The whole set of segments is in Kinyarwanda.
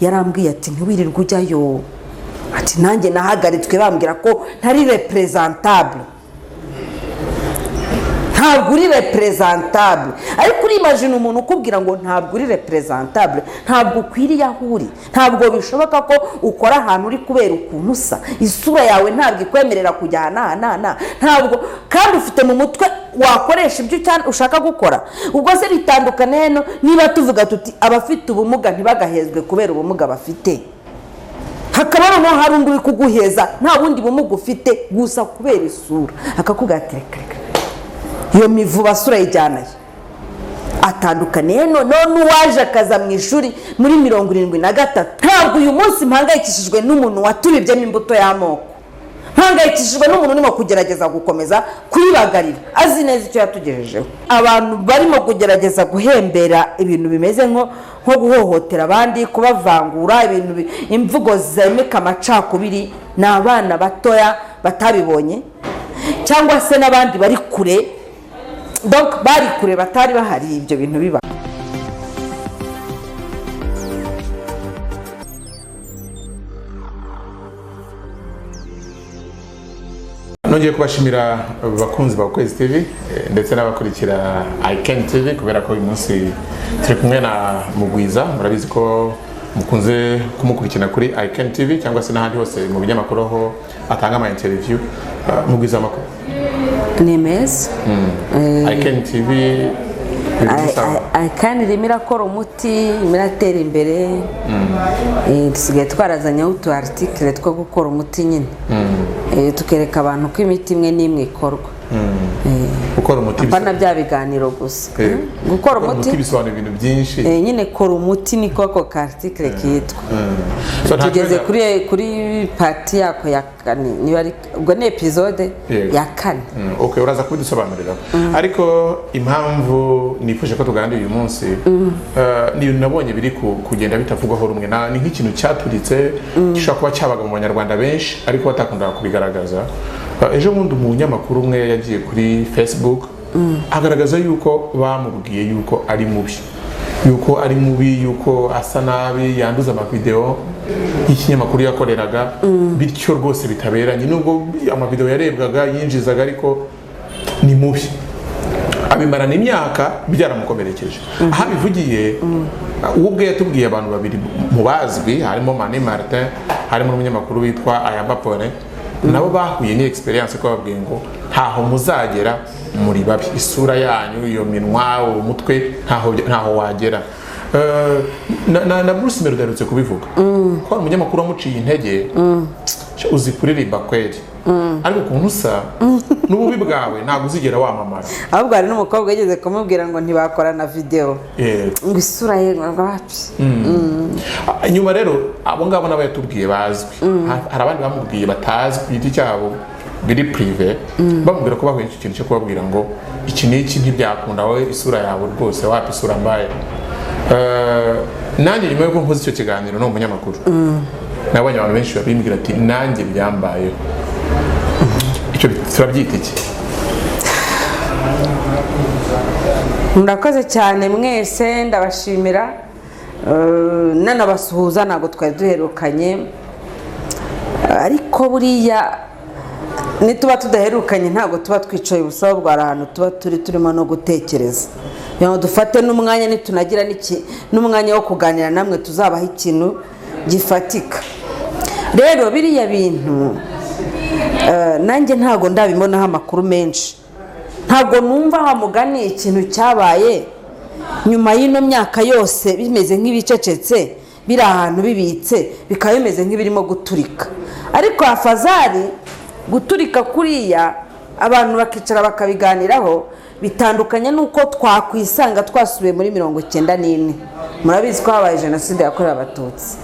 yarambwiye ati ntiwirirwe ujyayo, ati nanjye nahagaritswe bambwira ko ntari representable, ntabwo uri representable. Ariko urimagine umuntu ukubwira ngo ntabwo uri representable, ntabwo ukwiriye aho uri, ntabwo bishoboka ko ukora ahantu uri kubera ukuntu usa, isura yawe ntabwo ikwemerera kujya ahanahana, ntabwo kandi ufite mu mutwe wakoresha ibyo ushaka gukora. Ubwo se bitandukane heno niba tuvuga tuti abafite ubumuga ntibagahezwe kubera ubumuga bafite, hakaba noneho hari undi uri kuguheza nta bundi bumuga ufite gusa kubera isura, akakugatereka iyo mivu basura yijyanaye. Atandukane none n'uwaje akaza mu ishuri muri 73. Ntabwo uyu munsi mpangayikishijwe n'umuntu watubibyemo imbuto y'amoko, mpangayikishijwe n'umuntu urimo kugerageza gukomeza kuyibagarira azi neza icyo yatugejejeho. Abantu barimo kugerageza guhembera ibintu bimeze nko guhohotera abandi, kubavangura, ibintu imvugo zemeka amacakubiri, ni abana batoya batabibonye cyangwa se n'abandi bari kure, donc bari kure batari bahari ibyo bintu biba. Nongeye kubashimira bakunzi ba Ukwezi TV ndetse n'abakurikira iCan TV kubera ko uyu munsi turi kumwe na Mugwiza. Murabizi ko mukunze kumukurikirana kuri iCan TV cyangwa se n'ahandi hose mu binyamakuru aho atanga ama interview. Mugwiza makuru Nemeza iCan TV iCan rimira umuti imiratera imbere. Dusigaye twarazanye utu article two gukora umuti nyine, tukereka abantu ko imiti imwe n'imwe ikorwa. Gukora umuti bana bya biganiro gusa, gukora umuti bisobanura ibintu byinshi. Nyine kora umuti ni koko ka article kitwa. Tugeze kuri party yako ya kane, niba ari ubwo ni episode ya kane. Okay, uraza kubidusobanurira. Ariko impamvu nifuje ko tuganira uyu munsi ni nabonye biri kugenda bitavugwaho rumwe, ni nk'ikintu cyaturitse gishobora kuba cyabaga mu Banyarwanda benshi ariko batakunda kubigaragaza. Ejo bundi umunyamakuru umwe yagiye kuri Facebook agaragaza yuko bamubwiye yuko ari mubi, yuko asa nabi, yanduza amavideo y'ikinyamakuru yakoreraga, bityo rwose bitaberanye. Nubwo amavideo yarebwaga yinjizaga ariko ni mubi, abimarana imyaka byaramukomerekeje. Aha bivugiye ubwe yatubwiye abantu babiri mu bazwi, harimo Mani Martin, harimo n'umunyamakuru witwa Ayamba Pole, nabo bahuye ni experience ko babwiye ngo ntaho muzagera muri babi, isura yanyu, iyo minwa, umutwe ntaho wagera. Na Bruce Melody yarutse kubivuga ko umunyamakuru wamuciye intege, uzi kuririmba kweli, ariko ukuntu usa n'ububi bwawe ntabwo uzigera wamamara. Ahubwo hari n'umukobwa yageze kumubwira ngo ntibakorana video ngo isura ye ngapi. Nyuma rero abo ngabo nabo yatubwiye bazwi, hari abandi bamubwiye batazwi ku giti cyabo biri privé, bamubwira ko bahuye n'iki kintu cyo kubabwira ngo iki n'iki ntibyakunda, wowe isura yawe rwose wapi isura mbaye. Nanjye nyuma yuko nkoze icyo kiganiro no munyamakuru nabonye abantu benshi babimbwira ati nanjye byambayeho. Icyo turabyita iki? Murakoze cyane mwese, ndabashimira, nanabasuhuza, ntabwo twari duherukanye, ariko buriya nituba tudaherukanye ntabwo tuba twicaye ubusa, bwa ahantu tuba turimo no gutekereza. Dufate n'umwanya nitunagira n'umwanya wo kuganira namwe tuzabaho ikintu gifatika. Rero biriya bintu nanjye ntabwo ndabibonaho amakuru menshi, ntabwo numva hamugani ikintu cyabaye nyuma y'ino myaka yose bimeze nk'ibicecetse, biri ahantu bibitse, bikaba bimeze nk'ibirimo guturika. Ariko afazari guturika kuriya abantu bakicara bakabiganiraho, bitandukanye nuko twakwisanga twasubiye muri 94. Murabizi ko habaye jenoside yakorewe Abatutsi.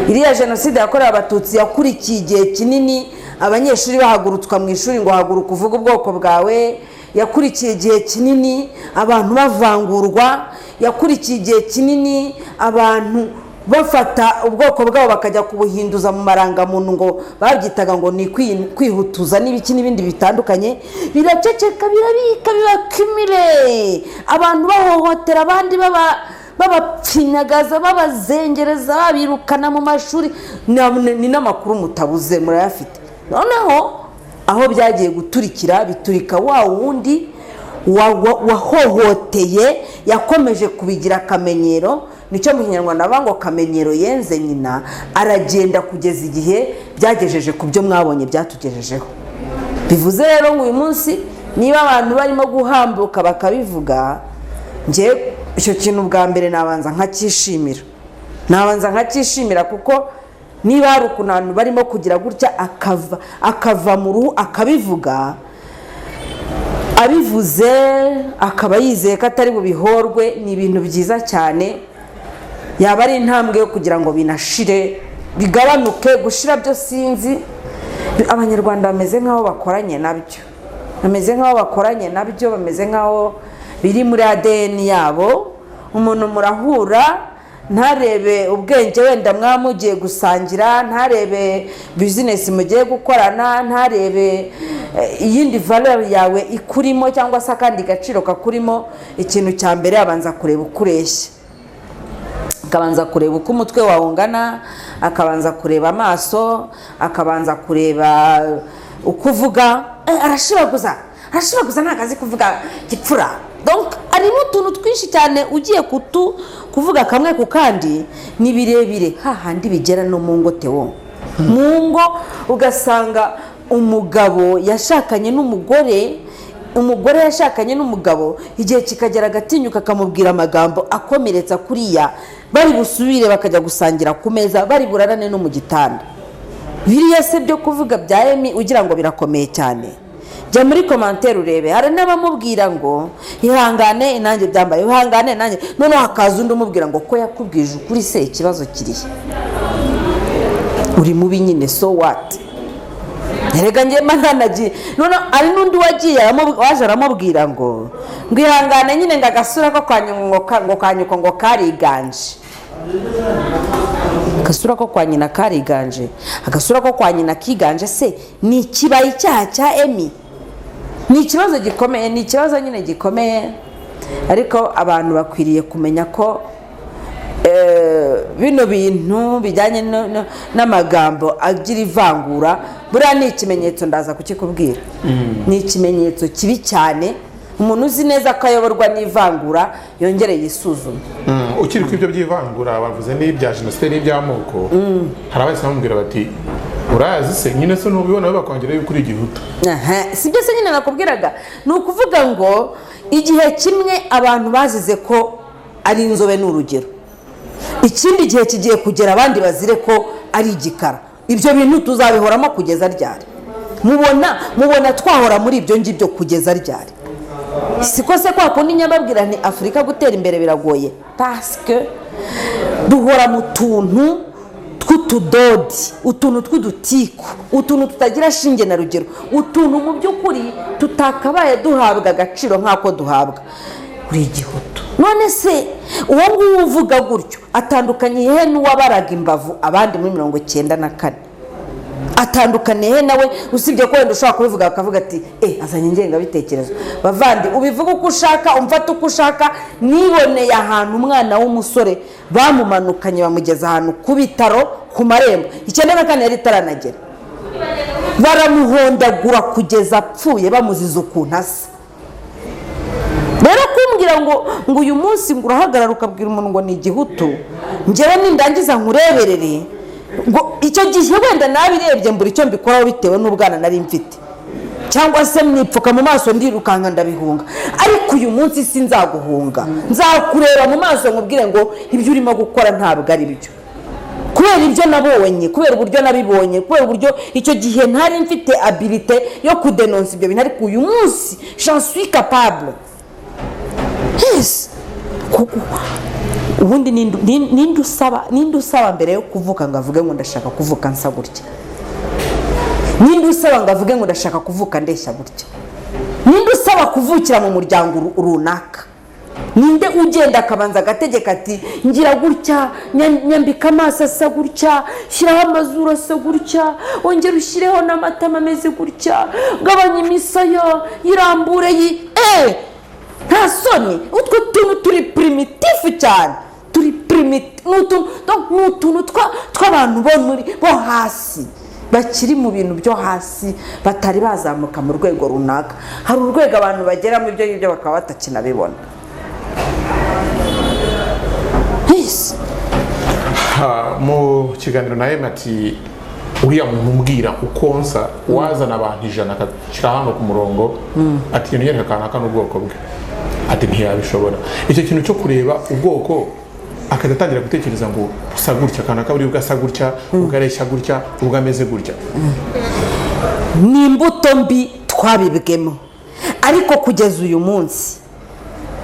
Iriya jenoside yakorewe Abatutsi yakurikiye igihe kinini, abanyeshuri bahagurutswa mu ishuri ngo haguruka uvuga ubwoko bwawe, yakurikiye igihe kinini abantu bavangurwa, yakurikiye igihe kinini abantu bafata ubwoko bwabo bakajya kubuhinduza mu marangamuntu ngo babyitaga ngo ni kwihutuza n'ibiki n'ibindi bitandukanye. Biraceceka, birabika, bibakimire, abantu bahohotera abandi babapfinyagaza babazengereza babirukana mu mashuri ni n'amakuru mutabuze murayafite. Noneho aho byagiye guturikira biturika wa wundi wahohoteye yakomeje kubigira akamenyero. Nicyo mu Kinyarwanda bavuga ngo kamenyero yenze nyina, aragenda kugeza igihe byagejeje ku byo mwabonye byatugejejeho. Bivuze rero ngo uyu munsi niba abantu barimo guhambuka bakabivuga, nge icyo kintu bwa mbere nabanza nkakishimira kuko niba hari ukuntu abantu barimo kugira gutya akava mu ruhu akabivuga, abivuze akaba yizeye ko atari bubihorwe, ni ibintu byiza cyane. Yaba ari intambwe yo kugira ngo binashire bigabanuke. Gushira byo sinzi, abanyarwanda bameze nk'aho bakoranye nabyo, bameze nk'aho biri muri ADN yabo. Umuntu murahura ntarebe ubwenge wenda mwamugiye gusangira, ntarebe business mugiye gukorana, ntarebe iyindi valeur yawe ikurimo cyangwa se akandi gaciro kakurimo. Ikintu cya mbere abanza kureba ukureshya, akabanza kureba uko umutwe wawe ungana, akabanza kureba amaso, akabanza kureba uko uvuga. Arashibaguza ntabwo azi kuvuga gipfura. Donc harimo utuntu twinshi cyane ugiye kuvuga kamwe ku kandi ni birebire, hahandi bigera no mu ngo tewo mu ngo ugasanga umugabo yashakanye n'umugore, umugore yashakanye n'umugabo, igihe kikagera agatinyuka akamubwira amagambo akomeretsa kuriya, bari busubire bakajya gusangira ku meza, bari burarane no mu gitanda. Biriya se byo kuvuga bya Emi ugira ngo birakomeye cyane. Jya muri commentaire urebe, hari n'abamubwira ngo ihangane nanjye byambaye, ihangane nanjye, none hakaza undi umubwira ngo ko yakubwije ukuri se ikibazo kirihe, uri mubi nyine, so what? Erega ngiye mananagiye, none ari n'undi wagiye waje aramubwira ngo ihangane nyine, ngagasura ko kanyuko ngo kariganje. Agasura ko kwa nyina kariganje, agasura ko kwa nyina kiganje se ni kibaye icyaha cya Emi? Ni ikibazo gikomeye, ni ikibazo nyine gikomeye. Ariko abantu bakwiriye kumenya ko bino bintu bijyanye n'amagambo agira ivangura, buriya ni ikimenyetso, ndaza kukikubwira. Ni ikimenyetso kibi cyane. Umuntu uzi neza ko ayoborwa n'ivangura yongere yisuzume. Ukiri ku ibyo by'ivangura bavuze n'ibya jenoside n'iby'amoko, hari abahise bamubwira bati urazi se nyine se ntubibona bakongera yuko uri igihutu. Si byo se nyine nakubwiraga, ni ukuvuga ngo igihe kimwe abantu bazize ko ari inzobe n'urugero, ikindi gihe kigiye kugera abandi bazire ko ari igikara. Ibyo bintu tuzabihoramo kugeza ryari? Mubona twahora muri ibyo ngibyo kugeza ryari? Siko se kwa kundi nyababwira ni Afurika gutera imbere biragoye, parce que duhora mu tuntu tw'utudodi, utuntu tw'udutiku, utuntu tutagira shinge na rugero, utuntu mu by'ukuri tutakabaye duhabwa agaciro nk'ako duhabwa. Uri igihutu. None se uwo nguwo uvuga gutyo atandukanye he n'uwabaraga imbavu abandi muri 94? Atandukanye he nawe, usibye ko wenda ushaka kubivuga akavuga ati azanye ingengabitekerezo. Bavandi ubivuga uko ushaka, umfata uko ushaka. Niboneye ahantu umwana w'umusore bamumanukanye bamugeza ahantu ku bitaro ku marembo, 94 yari taranagera, baramuhondagura kugeza apfuye bamuziza ukuntu asa. Rero kumbwira ngo uyu munsi ngo urahagarara ukabwira umuntu ngo ni igihutu, njyewe nindangiza nkureberere ngo icyo gihe wenda nabirebye mbura icyo mbikoraho bitewe n'ubwana nari mfite, cyangwa se mwipfuka mu maso ndirukanka ndabihunga. Ariko uyu munsi sinzaguhunga, nzakureba mu maso nkubwire ngo ibyo urimo gukora ntabwo ari byo, kubera ibyo nabonye, kubera uburyo nabibonye, kubera uburyo icyo gihe ntari mfite abilité yo kudenonsa ibyo bintu. Ariko uyu munsi j'en suis capable. Yes. Ubundi ninde usaba mbere yo kuvuka ngo avuge ngo ndashaka kuvuka nsa gutya? Ninde usaba ngo avuge ngo ndashaka kuvuka ndeshya gutya? Ninde usaba kuvukira mu muryango runaka? Ninde ugenda akabanza agategeka ati ngira gutya, nyambika amaso asa gutya, shyiraho amazuru asa gutya, ongera ushyireho n'amatama ameze gutya, gabanya imisayo, yirambure nta soni? Utwo tuntu turi primitifu cyane. turi primitive ni utuntu tw'abantu bo hasi bakiri mu bintu byo hasi batari bazamuka mu rwego runaka. Hari urwego abantu bagera mu ibyo ngibyo bakaba batakinabibona. Mu kiganiro nawe ati uriya muntu umbwira uko nsa wazana abantu 100 akashyira hano ku murongo ati ibintu yereka kanaka n'ubwoko bwe ati ntiyabishobora. Icyo kintu cyo kureba ubwoko akajya atangira gutekereza ngo usa gutya kanaka buri ugasa gutya ugareshya gutya ugameze gutya, ni imbuto mbi twabibwemo. Ariko kugeza uyu munsi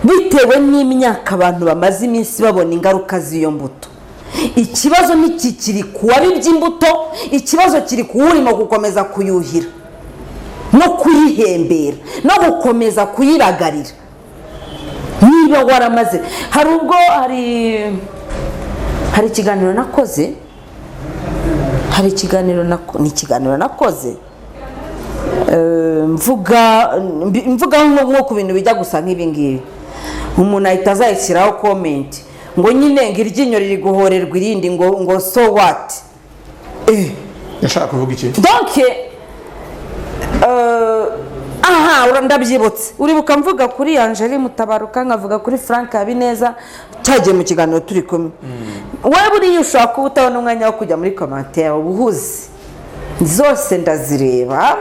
bitewe n'imyaka abantu bamaze iminsi babona ingaruka z'iyo mbuto, ikibazo ntikikiri kuwabibye imbuto, ikibazo kiri kuwurimo gukomeza kuyuhira no kuyihembera no gukomeza kuyiragarira. Niba waramaze, hari ubwo hari ikiganiro nakoze, mvuga nko ku bintu bijya gusa nk'ibi ngibi, umuntu ahita azayishyiraho comment ngo nyine ngo iryinyo riri guhorerwa irindi ngo so what. yashaka kuvuga iki? Donc ndabyibutse, uribuka mvuga kuri Angeli Mutabaruka nkavuga kuri Frank Habineza cyagiye mu kiganiro turi kumwe. Wowe buriya ushobora kuba utabona umwanya wo kujya muri commentaire, ubuhuzi zose ndazireba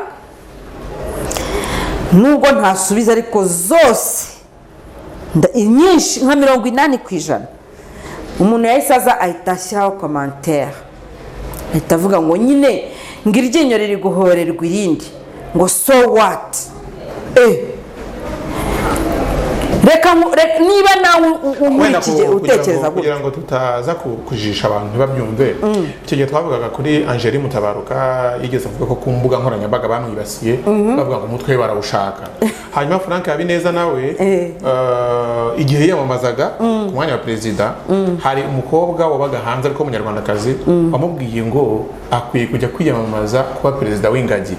nubwo ntasubiza, ariko zose nyinshi nka 80%. Umuntu yahise aza ahita ashyiraho commentaire ahita avuga ngo nyine ngo iryinyo riri guhorerwa irindi ngo so what. Reka niba nawe umurikiye utekereza kugira ngo tutaza kujisha abantu ntibabyumve. Icyo gihe twavugaga kuri Angeli Mutabaruka yigeze avuga ko ku mbuga nkoranyambaga bamwibasiye bavuga ngo umutwe barawushaka. Hanyuma Frank Habineza nawe igihe yiyamamazaga ku mwanya wa perezida hari umukobwa wabaga hanze ariko umunyarwandakazi wamubwiye ngo akwiye kujya kwiyamamaza kuba perezida w'ingagi.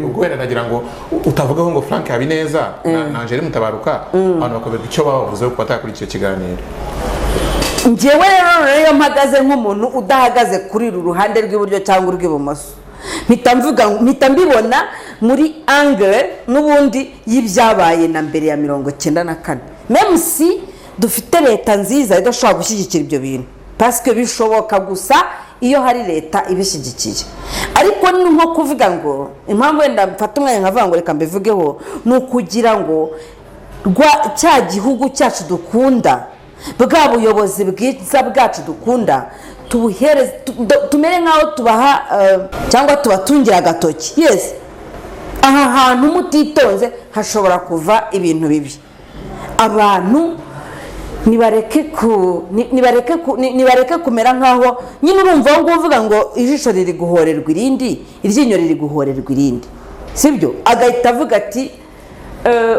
Ubwo wenda nagira ngo utavugaho ngo Frank Habineza na Angeli Mutabaruka abantu bakavuga icyo bavuze ko batakuri icyo kiganiro. Njyewe rero mpagaze nk'umuntu udahagaze kuri uru ruhande rw'iburyo cyangwa urw'ibumoso, mpita mbibona muri angle n'ubundi y'ibyabaye na mbere ya 1994. Même si dufite leta nziza idashobora gushyigikira ibyo bintu parce que bishoboka gusa iyo hari leta ibishyigikiye. Ariko ni nko kuvuga ngo impamvu wenda mfata umwanya nkavuga ngo reka mbivugeho ni ukugira ngo cya gihugu cyacu dukunda, bwa buyobozi bwiza bwacu dukunda, tumere nk'aho tubaha cyangwa tubatungira agatoki. Yes, aha hantu mutitonze hashobora kuva ibintu bibi. Abantu nibareke kumera nk'aho nyine urumva aho uvuga ngo ijisho riri guhorerwa irindi, iryinyo riri guhorerwa irindi, sibyo? Agahita avuga ati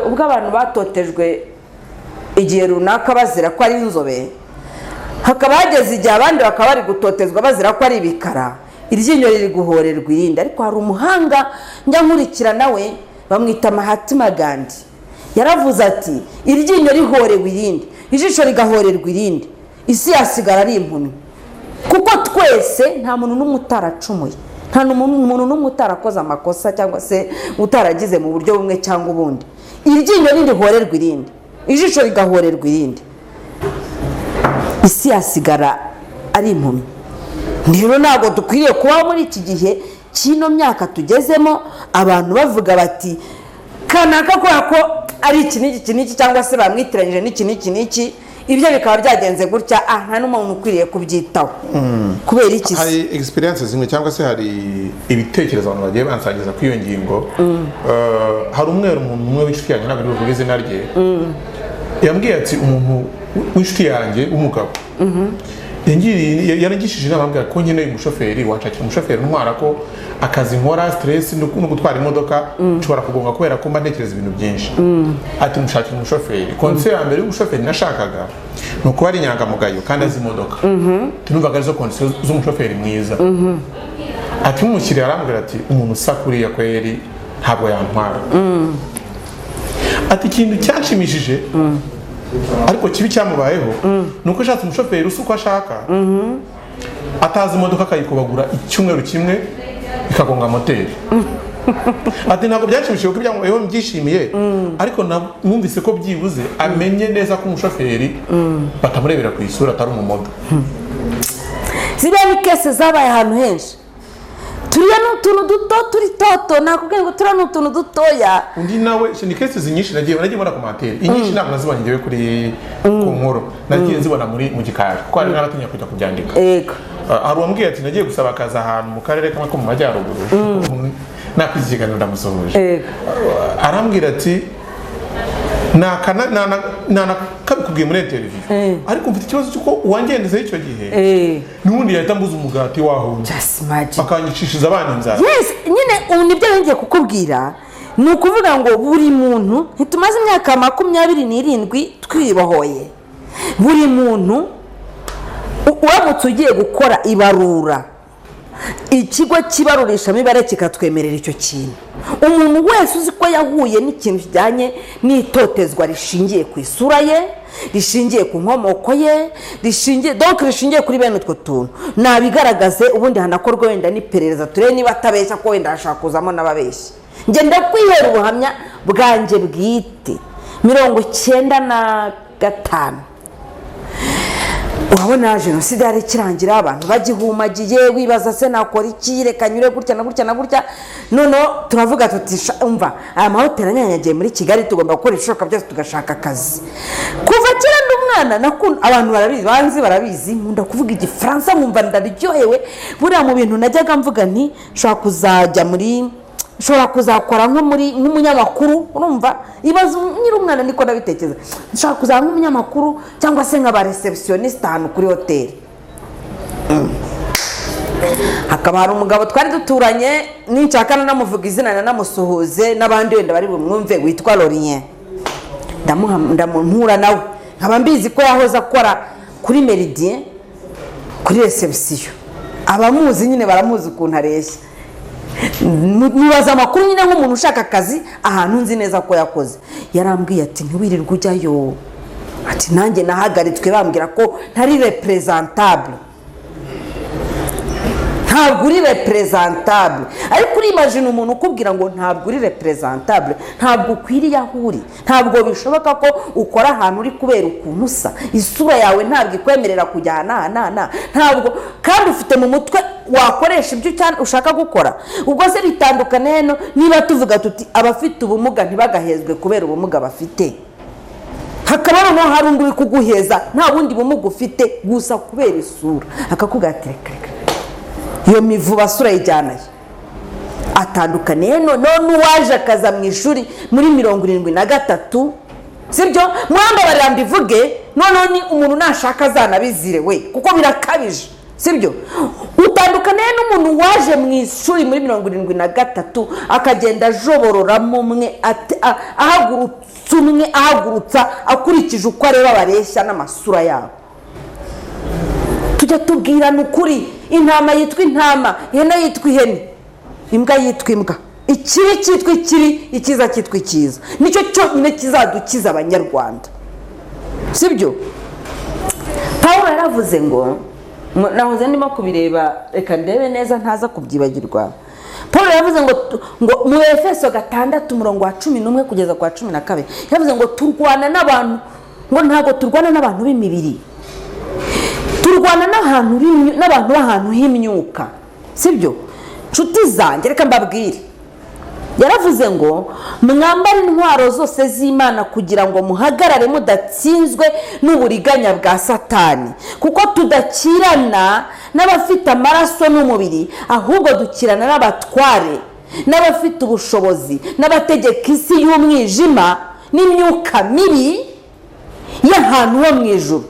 ubwo abantu batotejwe igihe runaka bazira ko ari inzobe, hakaba hageze igihe abandi bakaba bari gutotezwa bazira ko ari ibikara, iryinyo riri guhorerwa irindi. Ariko hari umuhanga njya nkurikira nawe bamwita Mahatma Gandhi, yaravuze ati iryinyo rihorewe irindi, ijisho rigahorerwa irindi, isi yasigara ari impumyi. Kuko twese nta muntu n'umwe utaracumuye, nta muntu n'umwe utarakoze amakosa cyangwa se utaragize mu buryo bumwe cyangwa ubundi. Iryinyo rihorerwa irindi, ijisho rigahorerwa irindi, isi yasigara ari impumyi. Rero ntabwo dukwiriye kuba muri iki gihe cy'ino myaka tugezemo abantu bavuga bati kanaka kubera ko ari iki n'iki cyangwa se bamwitiranyije n'iki n'iki, ibyo bikaba byagenze gutya. Nta n'umuntu ukwiriye kubyitaho. Kubera iki? Hari experiences zimwe cyangwa se hari ibitekerezo abantu bagiye bansangiza kuri iyo ngingo. Hari umuntu umwe w'inshuti yanjye ntabwo bivuga izina rye, yambwiye ati umuntu w'inshuti yanjye w'umugabo yarangishije inama ambwira ko nkeneye umushoferi, wanshakira umushoferi ntwara ko akazi nkora stress no gutwara imodoka nshobora kugonga kubera ko mba ntekereza ibintu byinshi. Ati mushakira umushoferi. Konse ya mbere y'umushoferi nashakaga no kuba ari inyangamugayo kandi azi imodoka. Tunumvaga arizo konse z'umushoferi mwiza. Ati umushyiriye arambwira ati umuntu usa kuriya kweri ntabwo yantwara. Ati ikintu cyanshimishije ariko kibi cyamubayeho nuko ashatse umushoferi uko ashaka atazi imodoka akayikubagura icyumweru kimwe ikagonga moteri. Ati ntabwo byanshimishije kuko ibyamubayeho mbyishimiye, ariko numvise ko byibuze amenye neza ko umushoferi batamurebera ku isura atari umumodo. Ziriya ni kese zabaye ahantu henshi. Turiya ni utuntu duto turi toto, nakubwiye ngo turiya ni utuntu dutoya. Undi nawe ni kese nyinshi nagiye mbona ku materi, inyinshi ntabwo nazibonye ngewe kuri ku nkuru, nagiye nzibona mu gikari kuko hari n'abatinya kujya kubyandika. Yego. Hari uwambwiye ati nagiye gusaba akazi ahantu mu karere kamwe ko mu majyaruguru, nakwize ikiganiro ndamusohoje, arambwira ati kabikubwiye muri televiziyo, ariko mfite ikibazo cy'uko uwangendezeho icyo gihe n'ubundi yahita mbuza umugati waho akanyicishiriza abana inzara. Nyine ubu nibyo ngiye kukubwira, ni ukuvuga ngo buri muntu, ntitumaze imyaka 27 twibohoye, buri muntu uramutse ugiye gukora ibarura, ikigo kibarurisha imibare kikatwemerera icyo kintu, umuntu wese uzi ko yahuye n'ikintu kijyanye n'itotezwa rishingiye ku isura ye, rishingiye ku nkomoko ye, rishingiye kuri bene utwo tuntu, nabigaragaze ubundi hanakorwa wenda n'iperereza turebe niba atabeshya ko wenda hashaka kuzamo n'ababeshyi. Njye ndakwihera ubuhamya bwanjye bwite 95. Urabona jenoside yari ikirangira, abantu bagihumagiye, wibaza se nakora iki, reka nyure gutya na gutya na gutya. None turavuga tuti umva, aya mahoteli anyanyagiye muri Kigali, tugomba gukora ishoka byose tugashaka akazi. Kuva kera ndumwana nakunda, abantu barabizi nkunda kuvuga igifaransa, nkumva ndaryohewe. Buriya mu bintu najyaga mvuga nti nshobora kuzakora nk'umunyamakuru, urumva ibaze nyiri umwana niko ndabitekereza, nshobora kuzaba nk'umunyamakuru cyangwa se nk'aba receptioniste ahantu kuri hoteli. Hakaba hari umugabo twari duturanye, ninshaka namuvuga izina namusuhuze n'abandi wenda bari bumwumve, witwa Lorien. Ndamuhura nawe, nkaba mbizi ko yahoze akora kuri Meridien kuri reception. Abamuzi nyine baramuzi ukuntu areshya. Nibaza amakuru nyine nk'umuntu ushaka akazi ahantu nzi neza ko yakoze. Yarambwiye ati ntiwirirwe ujyayo, ati nanjye nahagaritswe bambwira ko ntari representable. Ntabwo uri representable, ariko imagine umuntu ukubwira ngo ntabwo uri representable, ntabwo ukwiriye aho uri, ntabwo bishoboka ko ukora ahantu uri kubera ukuntu usa, isura yawe ntabwo ikwemerera kujyana ntabwo, kandi ufite mu mutwe wakoresha ibyo ushaka gukora. Ubwo se bitandukane heno niba tuvuga tuti abafite ubumuga ntibagahezwe kubera ubumuga bafite, hakaba noneho hari undi uri kuguheza nta bundi bumuga ufite gusa kubera isura, akakubwira ati reka iyo mivu basura yijyanaye. Atandukane heno none uwaje akaza mu ishuri muri 73, sibyo mwamba barambivuge, none ni umuntu nashaka zanabizire we kuko birakabije, sibyo. Utandukane n'umuntu waje mu ishuri muri 73 akagenda jobororamo umwe ahagurutsa akurikije uko areba bareshya n'amasura yabo. Tujya tubwirana ukuri, intama yitwa intama, ihene yitwa ihene, imbwa yitwa imbwa, ikibi cyitwa ikibi, ikiza cyitwa ikiza. Nicyo cyonyine kizadukiza abanyarwanda, sibyo. Pawulo yaravuze ngo, nahoze ndimo kubireba reka ndebe neza ntaza kubyibagirwa. Pawulo yavuze ngo mu Efeso 6:11 kugeza kwa 12 yavuze ngo turwana n'abantu, ngo ntago turwana n'abantu b'imibiri, turwana n'abantu b'ahantu h'imyuka, sibyo. Nshuti zanjye reka mbabwire, yaravuze ngo mwambare intwaro zose z'Imana kugira ngo muhagarare mudatsinzwe n'uburiganya bwa Satani, kuko tudakirana n'abafite amaraso n'umubiri, ahubwo dukirana n'abatware, n'abafite ubushobozi, n'abategeka isi y'umwijima n'imyuka mibi y'ahantu ho mu ijuru.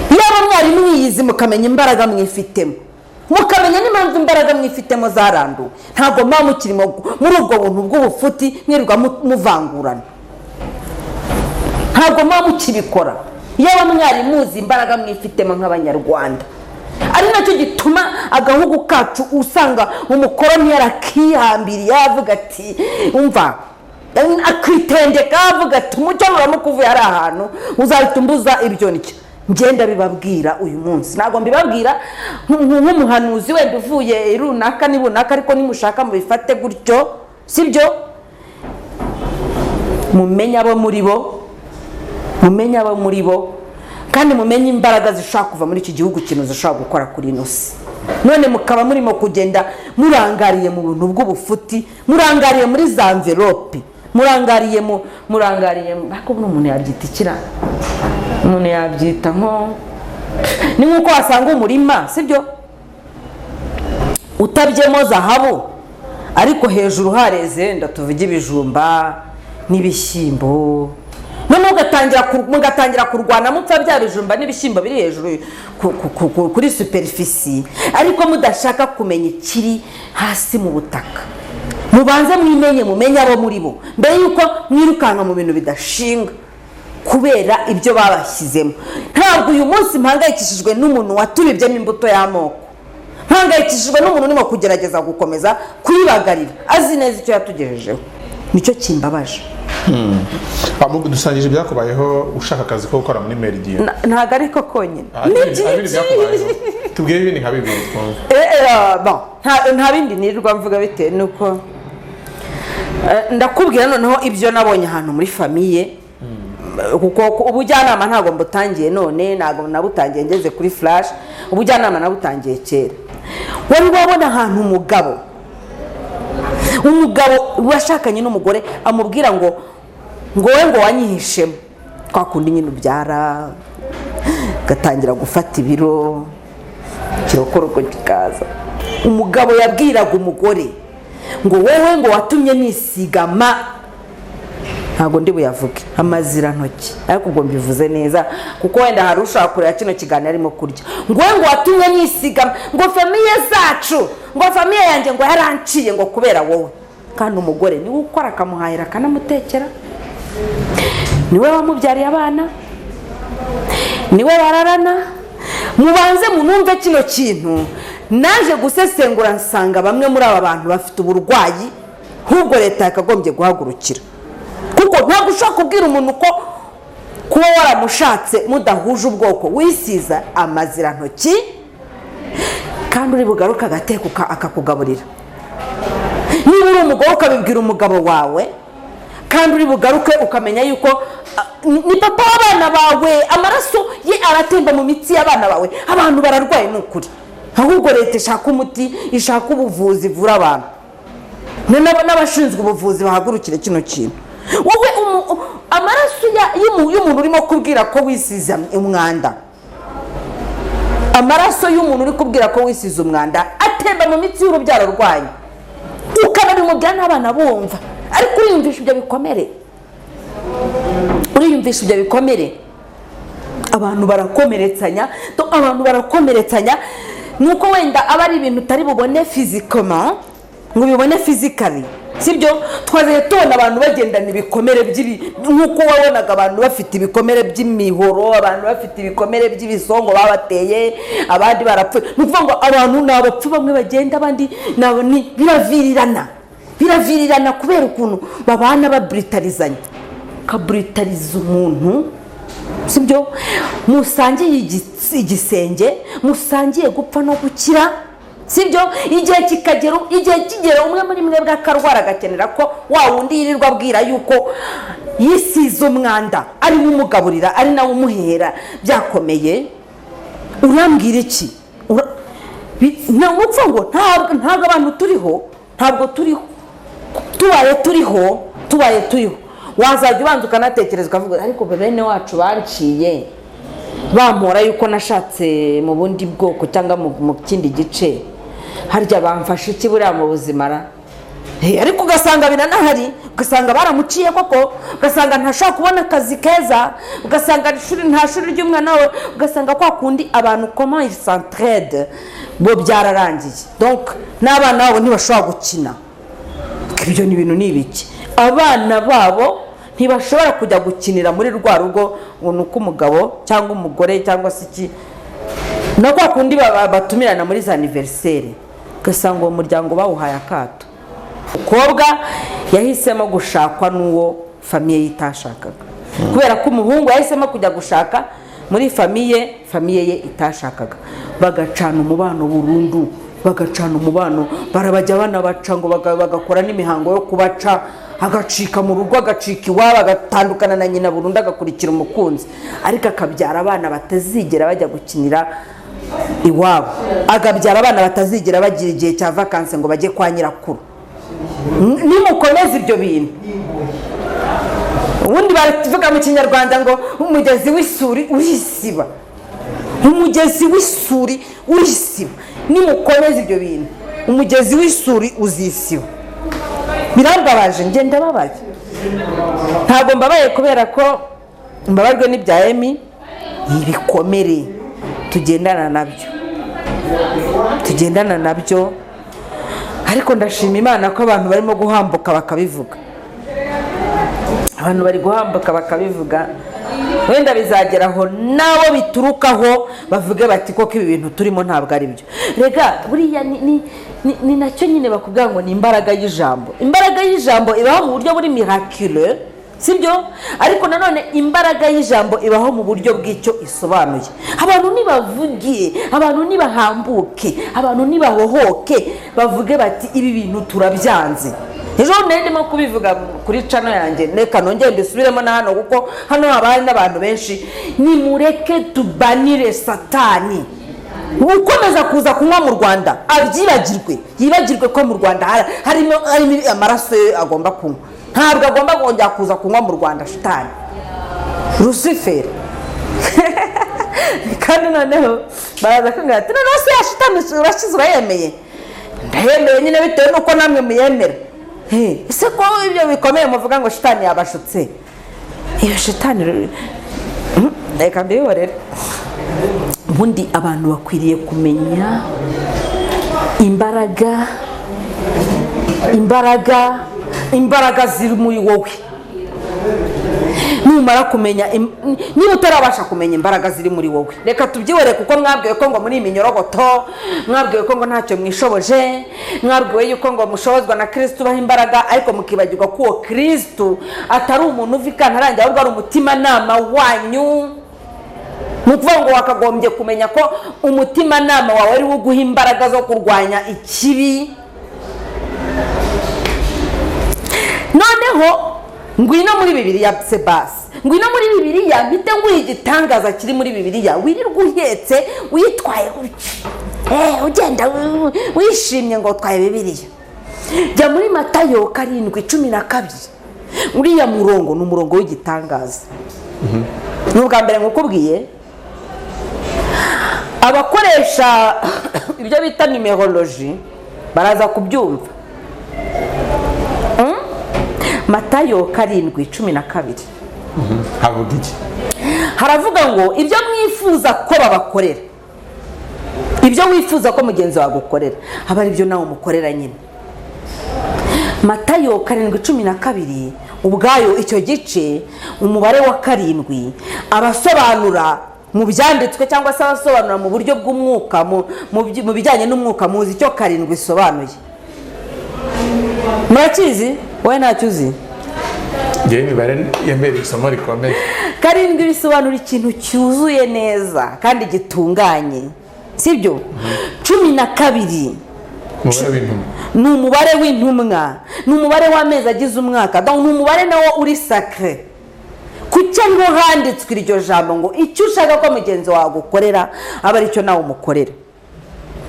Yaba mwari mwiyizi mukamenya imbaraga mwifitemo, mukamenya n'impamvu imbaraga mwifitemo zaranduwe, ntabwo mba mukirimo muri ubwo buntu bw'ubufuti mwirirwa muvangurana, ntabwo mba mukibikora. Yaba mwari muzi imbaraga mwifitemo nk'abanyarwanda, ari nacyo gituma agahugu kacu usanga umukoroni yarakihambiriye, yavuga ati umva akitendeka avuga ati umucyo nuramuka uvuye ari ahantu uzahita umbuza ibyo nicyo ngenda bibabwira uyu munsi ntabwo mbibabwira nk'umuhanuzi wenda uvuye runaka ni runaka ariko nimushaka mubifate gutyo sibyo mumenye abo muri bo kandi mumenye imbaraga zishobora kuva muri iki gihugu ikintu zishobora gukora kuri ino si none mukaba murimo kugenda murangariye mu bintu bw'ubufuti murangariye muri za envelope murangariye ariko umuntu yabyita ikira umuntu yabyita nko ni nk'uko wasanga umurima sibyo utabyemo zahabu ariko hejuru hareze ndatuvuge ibijumba n'ibishyimbo none mugatangira kurwana mupfa bya bijumba n'ibishyimbo biri hejuru kuri superficie ariko mudashaka kumenya ikiri hasi mu butaka mubanze mumenye abo muri bo mbere yuko mwirukanka mu bintu bidashinga kubera ibyo babashyizemo ntabwo uyu munsi mpangayikishijwe n'umuntu watubibyemo imbuto y'amoko mpangayikishijwe n'umuntu urimo kugerageza gukomeza kuyibagarira azi neza icyo yatugejejeho nicyo kimbabaje dusangije ibyakubayeho ushaka akazi ko gukora muri Meridian ntabwo ariko konyine tubwire ibindi nka bibiri nta bindi nirirwa mvuga bitewe nuko ndakubwira noneho ibyo nabonye ahantu muri famiye kuko ubujyanama ntabwo mbutangiye none ntabwo nabutangiye ngeze kuri flash ubujyanama nabutangiye kera wari wabona ahantu umugabo washakanye n'umugore amubwira ngo we ngo wanyihishemo kwa kundi nyine ubyara gatangira gufata ibiro kirokorogo kikaza umugabo yabwiraga umugore ngo wowe ngo watumye nisigama ntabwo ndi buyavuge amazirantoki ariko ubwo mbivuze neza kuko wenda hari ushaka kureba kino kiganiro arimo kurya ngo wowe ngo watumye nisigama ngo famiye zacu ngo famiye yanjye ngo yaranciye ngo kubera wowe kandi umugore niwe ukora akamuhahira akanamutekera niwe wamubyariye abana niwe bararana mubanze munumve kino kintu naje gusesengura nsanga bamwe muri aba bantu bafite uburwayi ahubwo leta yakagombye guhagurukira kuko ntabwo ushobora kubwira umuntu ko kuba waramushatse mudahuje ubwoko wisiza amazirantoki kandi uri bugaruka agateka akakugaburira niba uri umugore ukabibwira umugabo wawe kandi uri bugaruke ukamenya yuko ni papa w'abana bawe amaraso ye aratemba mu mitsi y'abana bawe abantu bararwaye ni ukuri ahubwo leta ishaka umuti ishaka ubuvuzi ivura abantu n'abashinzwe ubuvuzi bahagurukire kino kintu wowe amaraso y'umuntu urimo kubwira ko wisize umwanda amaraso y'umuntu uri kubwira ko wisize umwanda atemba mu mitsi y'urubyaro rwanyu ukanabimubwira n'abana bumva ariko uriyumvisha ibyo bikomere abantu barakomeretsanya nuko wenda aba ari ibintu utari bubone fizikama ngo ubibone fizikali sibyo twaje tubona abantu bagendana ibikomere nk'uko wabonaga abantu bafite ibikomere by'imihoro abantu bafite ibikomere by'ibisongo babateye abandi barapfuye ni ukuvuga ngo abantu ni abapfu bamwe bagenda abandi biravirirana kubera ukuntu babana baburitarizanya ukaburitariza umuntu sibyo musangiye igisenge musangiye gupfa no gukira sibyo igihe kigera umwe muri mwe bw'akarwara agakenera ko wa wundi yirirwa abwira yuko yisize umwanda ari umugaburira ari nawe umuhera byakomeye urambwira iki ntabwo ngo ntabwo abantu tubaye turiho wazajya ubanza ukanatekereza ukavuga ariko bene wacu banciye bampora yuko nashatse mu bundi bwoko cyangwa mu kindi gice harya bamfashe iki buriya mu buzima ariko ugasanga biranahari ugasanga baramuciye koko ugasanga ntashobora kubona akazi keza ugasanga nta shuri ry'umwana we ugasanga kwa kundi abantu koma isantrede bo byararangiye donc n'abana babo ntibashobora gukina ibyo ni ibintu ni ibiki abana babo ntibashobora kujya gukinira muri rwa rugo ngo ni uko umugabo cyangwa umugore cyangwa se iki na kwa kundi batumirana muri za aniveriseri ugasanga uwo muryango bawuhaye akato umukobwa yahisemo gushakwa n'uwo famiye itashakaga, kubera ko umuhungu yahisemo kujya gushaka muri famiye ye itashakaga, bagacana umubano burundu, bagacana umubano, barabajya banabaca ngo bagakora n'imihango yo kubaca, agacika mu rugo, agacika iwabo, agatandukana na nyina burundu, agakurikira umukunzi, ariko akabyara abana batazigera bajya gukinira iwabo, agabyara abana batazigera bagira igihe cya vakansi ngo bajye kwa nyirakuru. Nimukomeze ibyo bintu, ubundi baravuga mu kinyarwanda ngo umugezi w'isuri urisiba, umugezi w'isuri urisiba. Nimukomeze ibyo bintu, umugezi w'isuri uzisiba. Birambabaje, njye ndababaye, ntabwo mbabaye kubera ko mbabajwe n'ibya Emi, ibikomere tugendana nabyo, ariko ndashima Imana ko abantu barimo guhambuka bakabivuga, abantu bari guhambuka bakabivuga, wenda bizageraho nabo biturukaho bavuge bati koko ibi bintu turimo ntabwo ari byo. Rega buriya ni nacyo nyine bakubwira ngo ni imbaraga y'ijambo. Imbaraga y'ijambo ibaho mu buryo buri miraculeux, sibyo? Ariko nanone imbaraga y'ijambo ibaho mu buryo bw'icyo isobanuye. Abantu nibavugiye, abantu nibahambuke, abantu nibahohoke, bavuge bati ibi bintu turabyanze. Ejo ndimo kubivuga kuri channel yanjye, reka nongere mbisubiremo na hano kuko hano habaye n'abantu benshi. Nimureke tubanire satani, ukomeza kuza kunywa mu Rwanda yibagirwe ko mu Rwanda harimo amaraso agomba kunywa. Ntabwo agomba kongera kuza kunywa mu Rwanda shitani Lucifer. Kandi noneho baraza kungana ati noneho se ya shitani urashize urayemeye? Ndayemeye nyine bitewe nuko namwe muyemera. Ese ko ibyo bikomeye muvuga ngo shitani yabashutse, iyo shitani reka mbihorere. Ubundi abantu bakwiriye kumenya imbaraga ziri muri wowe. Numara kumenya, niba utarabasha kumenya imbaraga ziri muri wowe, reka tubyihore kuko mwabwiwe ko ngo muri iminyorogoto, mwabwiwe ko ngo ntacyo mwishoboje, mwabwiwe yuko ngo mushobozwa na Kristo ubaha imbaraga, ariko mukibagirwa ko uwo Kristo atari umuntu uvikana arangira, ahubwo ari umutimanama wanyu. Ni ukuvuga ngo wakagombye kumenya ko umutimanama wawe ari wo uguha imbaraga zo kurwanya ikibi. Noneho ngwino muri Bibiliya Sebasi, ngwino muri Bibiliya mpite nguha igitangaza kiri muri Bibiliya, wirirwa uhetse uyitwaye ugenda wishimye ngo utwaye Bibiliya. Jya muri Matayo 7:12, uriya murongo ni umurongo w'igitangaza. N'ubwa mbere nkukubwiye, abakoresha ibyo bita numerology baraza kubyumva. Matayo 7:12 havuga iki? Haravuga ngo ibyo mwifuza ko babakorera, ibyo wifuza ko mugenzi wawe agukorera, aba ari byo nawe umukorera nyine. Matayo 7:12 ubwayo icyo gice umubare wa 7 abasobanura mu byanditswe cyangwa se abasobanura mu buryo bw'umwuka, mu bijyanye n'umwuka, muzi icyo 7 isobanuye? Murakizi? Wowe ntacyo uzi? Ngewe imibare yemera isomo rikomeye. 7 bisobanura ikintu cyuzuye neza kandi gitunganye, sibyo? 12 ni umubare w'intumwa, ni umubare w'amezi agize umwaka, ni umubare nawo uri sacre. Kuki ngo handitswe iryo jambo ngo icyo ushaka ko mugenzi wawe agukorera aba ari cyo nawe umukorera?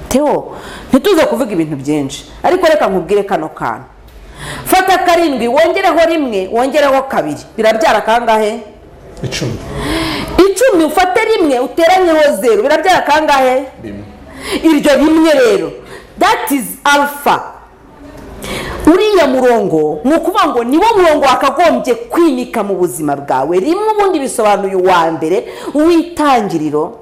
Theo, ntituze kuvuga ibintu byinshi, ariko reka nkubwire kano kantu. Fata 7 wongereho 1 wongereho 2 birabyara kangahe? 10. Ufate 1 uteranyeho 0 birabyara kangahe? 1. Iryo 1 rero, that is alpha. Uriya murongo nukuvuga ngo niwo murongo wakagombye kwimika mu buzima bwawe. Rimwe ubundi bisobanuye uwa mbere w'itangiriro,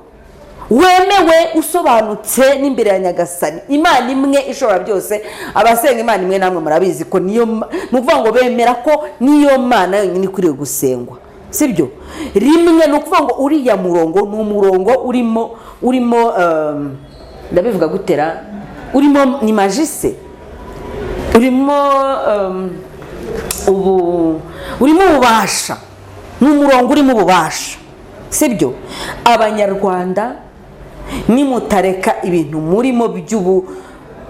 wemewe, usobanutse n'imbere ya Nyagasani, Imana imwe ishobora byose. Abasenga Imana imwe namwe murabizi ko niyo, nukuvuga ngo bemera ko niyo Mana yonyine ikwiriye gusengwa, sibyo? Rimwe nukuvuga ngo uriya murongo ni umurongo urimo ndabivuga gutera, urimo ni magise, urimo ubu urimo ububasha, ni umurongo urimo ububasha, sibyo? Abanyarwanda nimutareka ibintu murimo by'ubu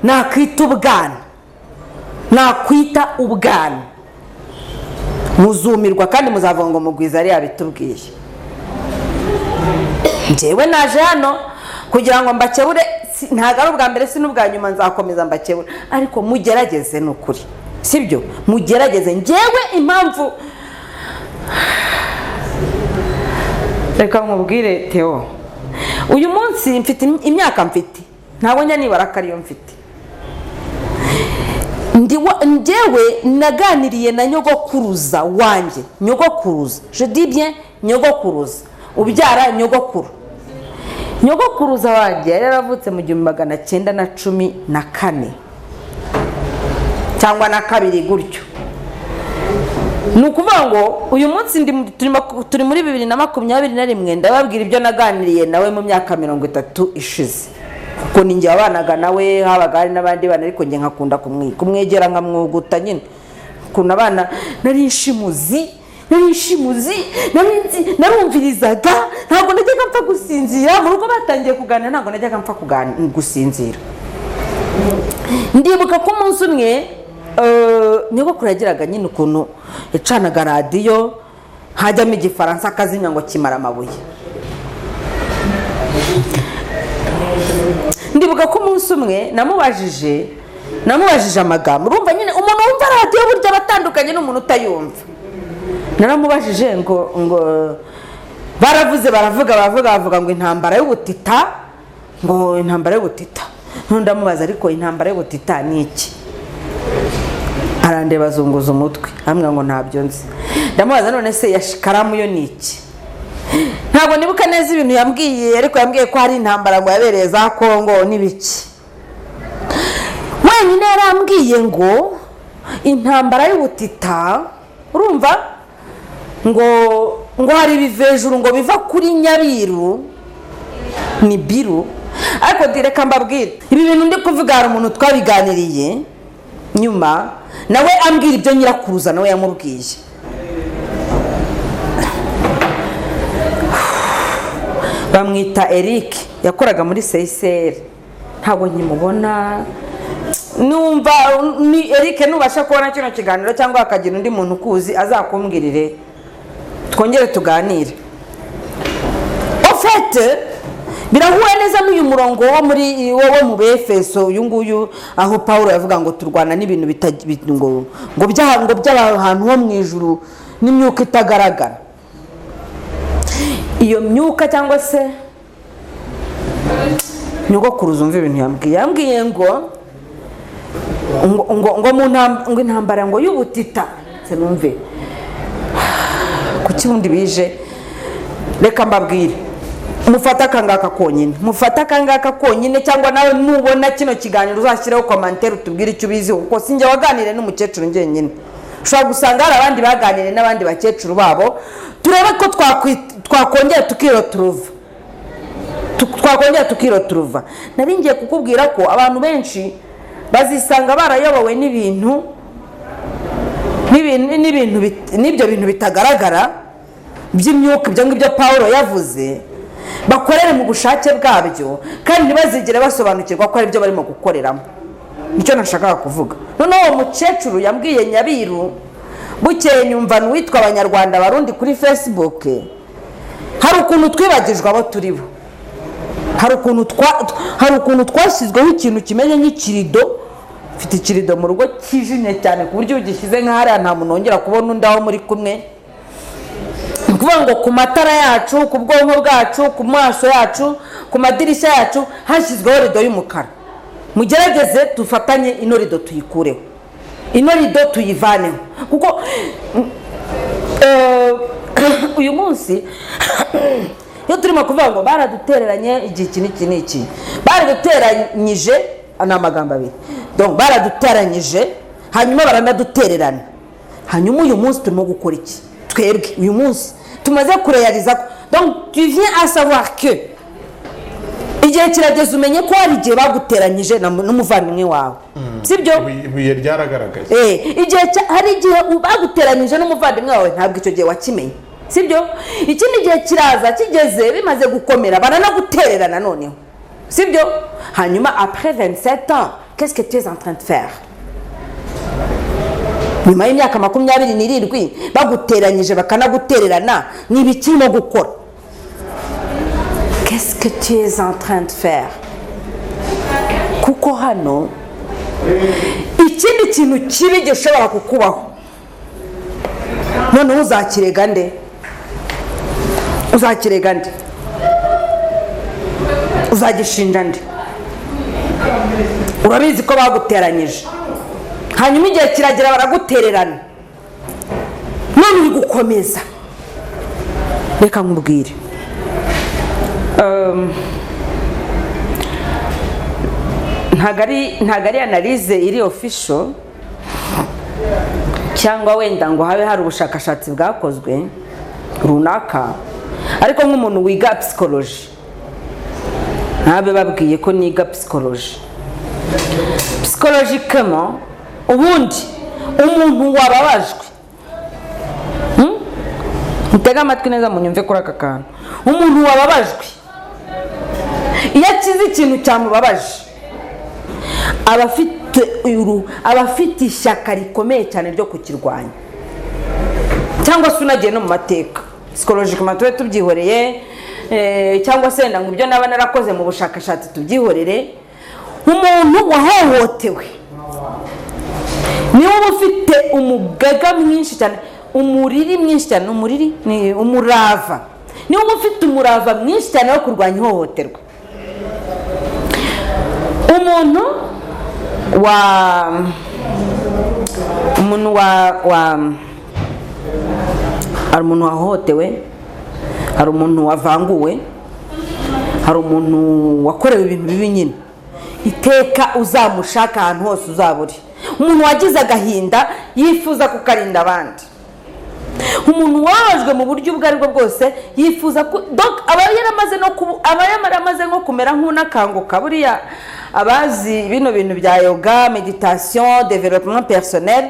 nakwita ubwana, muzumirwa kandi muzavuga ngo mugwiza ari yabitubwiye. Njyewe naje hano kugira ngo mbakebure, ntabwo ari ubwa mbere si n'ubwa nyuma, nzakomeza mbakebure, ariko mugerageze, ni ukuri, sibyo? Mugerageze. Njyewe impamvu, reka nkubwire Theo, uyu munsi mfite imyaka mfite, ntabwo njya nibara ko ariyo mfite. Njyewe naganiriye na nyogokuruza wanjye, nyogokuruza, je dis bien nyogokuruza, ubyara nyogokuru. Nyogokuruza wanjye yari yaravutse mu 1914 cyangwa na 2 gutyo. Ni ukuvuga ngo uyu munsi turi muri 2021, ndababwira ibyo naganiriye nawe mu myaka 30 ishize, kuko ninjye wabanaga nawe, habaga hari n'abandi bana, ariko njye nkakunda kumwegera nkamwuguta nyine. Kuna abana nari inshimuzi, narumvirizaga, ntabwo najyaga mpfa gusinzira. Mu rugo batangiye kuganira, ntabwo najyaga mpfa gusinzira. Ndibuka ko umunsi umwe nyogokuru yagiraga nyine ukuntu yacanaga radiyo, hajyamo igifaransa akazimya ngo kimara amabuye. Ndibuka ko umunsi umwe namubajije amagambo. Urumva nyine umuntu wumva radiyo burya batandukanye n'umuntu utayumva. Naramubajije ngo baravuga ngo intambara y'ubutita, ngo intambara y'ubutita. Ndamubaza, ariko intambara y'ubutita ni iki? Arandeba azunguza umutwe, ambwira ngo ntabyo nzi. Ndamubaza, none se yashikaramu yo ni iki? Ntabwo nibuka neza ibintu yambwiye, ariko yambwiye ko hari intambara ngo yabereye za Kongo n'ibiki. Wenyine yarambwiye ngo intambara y'ubutita, urumva, ngo hari ibivejuru ngo biva kuri Nyabiru, ni Biru. Ariko direka mbabwire, ibi bintu ndi kuvuga hari umuntu twabiganiriye nyuma, nawe ambwira ibyo nyirakuruza nawe yamubwiye. Bamwita Eric, yakoraga muri CICR, ntabwo nkimubona. Numva ni Eric, nubasha kubona kino kiganiro cyangwa akagira undi muntu kuzi azakumbwirire twongere tuganire. En fait birahuye neza n'uyu murongo wo mu Befeso, uyu nguyu, aho Paulo yavuga ngo turwana n'ibintu ngo by'abantu ho mu ijuru n'imyuka itagaragara. Iyo myuka cyangwa se nyogokuruza, umva ibintu yambwiye ngo intambara ngo y'ubutita. Se numve kuki bundi bije. Reka mbabwire, mufata akangaka konyine, cyangwa nawe nubona kino kiganiro uzashyireho commentaire utubwire icyo ubiziho, kuko sinjye waganire n'umukecuru njyenyine. Ushobora gusanga hari abandi baganire n'abandi bakecuru babo, turebe ko twakongera tukiroturuva. Nari ngiye kukubwira ko abantu benshi bazisanga barayobowe n'ibyo bintu bitagaragara by'imyuka, ibyo ngibyo Paulo yavuze, bakorere mu bushake bwabyo kandi ntibazigere basobanukirwa ko ari byo barimo gukoreramo. Nicyo nashakaga kuvuga. Noneho uwo mukecuru yambwiye Nyabiru, bukeye nyumva n'uwitwa Abanyarwanda Barundi kuri Facebook, hari ukuntu twibagijwe abo turi bo, hari ukuntu twashyizweho ikintu kimeze nk'ikirido. Mfite ikirido mu rugo kijimye cyane ku buryo ugishyize nk'ahariya nta muntu wongera kubona undi aho muri kumwe. Ni ukuvuga ngo ku matara yacu, ku bwonko bwacu, ku maso yacu, ku madirishya yacu hashyizweho rido y'umukara. Mugerageze dufatanye ino rido tuyikureho, ino rido tuyivaneho, kuko uyu munsi iyo turimo kuvuga ngo baradutereranye igihe iki, baraduteranyije, ni amagambo abiri. Donc baraduteranyije, hanyuma baranadutererana. Hanyuma uyu munsi turimo gukora iki? Twebwe uyu munsi tumaze kureyariza. Donc tu viens à savoir que igihe kirageze umenye ko hari igihe baguteranyije n'umuvandimwe wawe sibyo ibuye ryaragaragaye hari igihe baguteranyije n'umuvandimwe wawe ntabwo icyo gihe wakimenye sibyo ikindi gihe kiraza kigeze bimaze gukomera baranagutererana noneho sibyo hanyuma après 27 ans qu'est-ce que tu es en train de faire nyuma y'imyaka 27 baguteranyije bakanagutererana n'ibikirimo gukora qu'est-ce que tu es en train de faire kuko hano ikindi kintu kibi gishobora kukubaho noneho uzakirega nde uzagishinja nde urabizi ko baguteranyije hanyuma igihe kiragera baragutererana none uri gukomeza reka nkubwire ntabwo ari analize iri official cyangwa wenda ngo habe hari ubushakashatsi bwakozwe runaka ariko nk'umuntu wiga psychology ntabe babwiye ko niga psychology psychologically ubundi umuntu wababajwe mutega amatwi neza munyumve kuri aka kantu umuntu wababajwe iyo akize ikintu cyamubabaje aba afite ishyaka rikomeye cyane ryo kukirwanya cyangwa se unagiye no mu mateka psychologically tube tubyihoreye cyangwa se wenda ngo ibyo naba narakoze mu bushakashatsi tubyihorere umuntu wahohotewe niwe uba ufite umugaga mwinshi cyane umuriri mwinshi cyane umurava niwe uba ufite umurava mwinshi cyane wo kurwanya ihohoterwa hari umuntu wahohotewe hari umuntu wavanguwe hari umuntu wakorewe ibintu bibi nyine iteka uzamushaka ahantu hose uzaburi umuntu wagize agahinda yifuza kukarinda abandi umuntu wabajwe mu buryo ubwo aribwo bwose yifuza aba yaramaze nko kumera nk'unakanguka buriya abazi bino bintu bya yoga meditation development personnel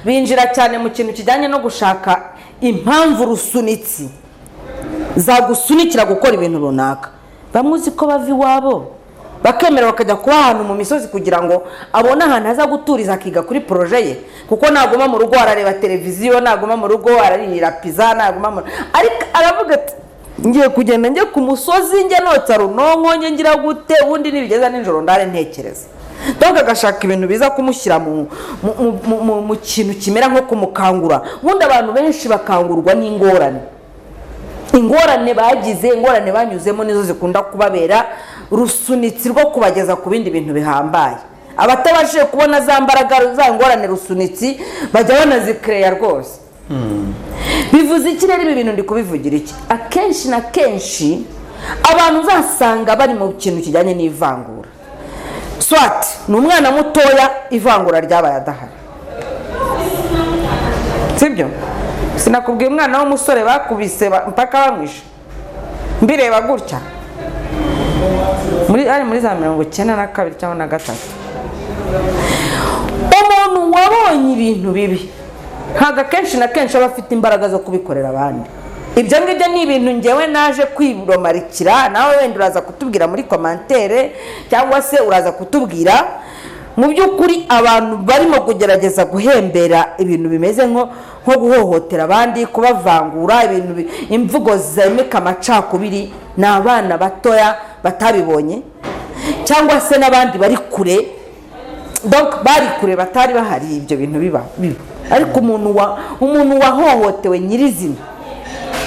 binjira cyane mu kintu kijyanye no gushaka impamvu rusunitsi zagusunikira gukora ibintu runaka bamuzi ko bava iwabo bakemera bakajya kuba ahantu mu misozi kugira ngo abone ahantu aza guturiza akiga kuri proje ye kuko naguma mu rugo arareba televiziyo naguma mu rugo ararira pizza naguma ariko aravuga ati ngiye kugenda njye ku musozi njye notsa runonko njye ngira gute ubundi nibigeza nijoro ndare ntekereza donc agashaka ibintu biza kumushyira mu kintu kimera nko kumukangura ubundi abantu benshi bakangurwa ingorane bagize ingorane banyuzemo nizo zikunda kubabera rusunitsi rwo kubageza ku bindi bintu bihambaye abatabashije kubona za mbaraga za ngorane rusunitsi bajya banazikereya rwose bivuze iki rero ibi bintu ndi kubivugira iki akenshi na kenshi abantu uzasanga bari mu kintu kijyanye n'ivangura swat ni umwana mutoya ivangura ryabaye adahari sibyo sinakubwiye umwana w'umusore bakubise mpaka bamwishe mbireba gutya muri za 92 cyangwa 3 umuntu wabonye ibintu bibi ntabwo akenshi na kenshi aba afite imbaraga zo kubikorera abandi ibyo ngibyo ni ibintu ngewe naje kwiromarikira nawe wenda uraza kutubwira muri komantere cyangwa se uraza kutubwira mu by'ukuri abantu barimo kugerageza guhembera ibintu bimeze nko guhohotera abandi kubavangura ibintu imvugo zemeka amacakubiri ni abana batoya batabibonye cyangwa se n'abandi bari kure donc bari kure batari bahari ibyo bintu biba ariko umuntu wahohotewe nyirizina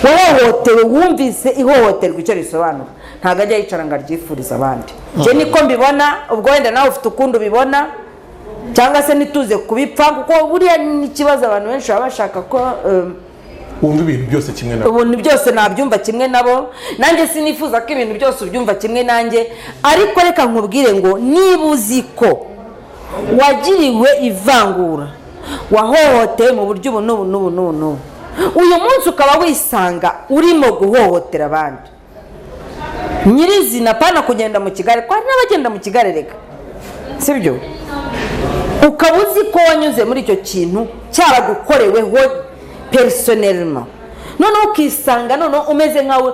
wahohotewe wumvise ihohoterwa icyo risobanura ntabwo ajya yicara ngo aryifurize abandi njye niko mbibona ubwo wenda nawe ufite ukundi ubibona cyangwa se nituze kubipfa kuko buriya ni ikibazo abantu benshi baba bashaka ko wumva ibintu byose kimwe nabo ubuntu byose nabyumva kimwe nabo nanjye sinifuza ko ibintu byose ubyumva kimwe nanjye ariko reka nkubwire ngo niba uzi ko wagiriwe ivangura wahohotewe mu buryo ubu n'ubu uyu munsi ukaba wisanga urimo guhohotera abandi nyirizina pana kugenda mu kigare, kwa n'abagenda mu kigare reka sibyo, ukaba uzi ko wanyuze muri icyo kintu cyaragukoreweho personnellement, noneho ukisanga noneho umeze nkawe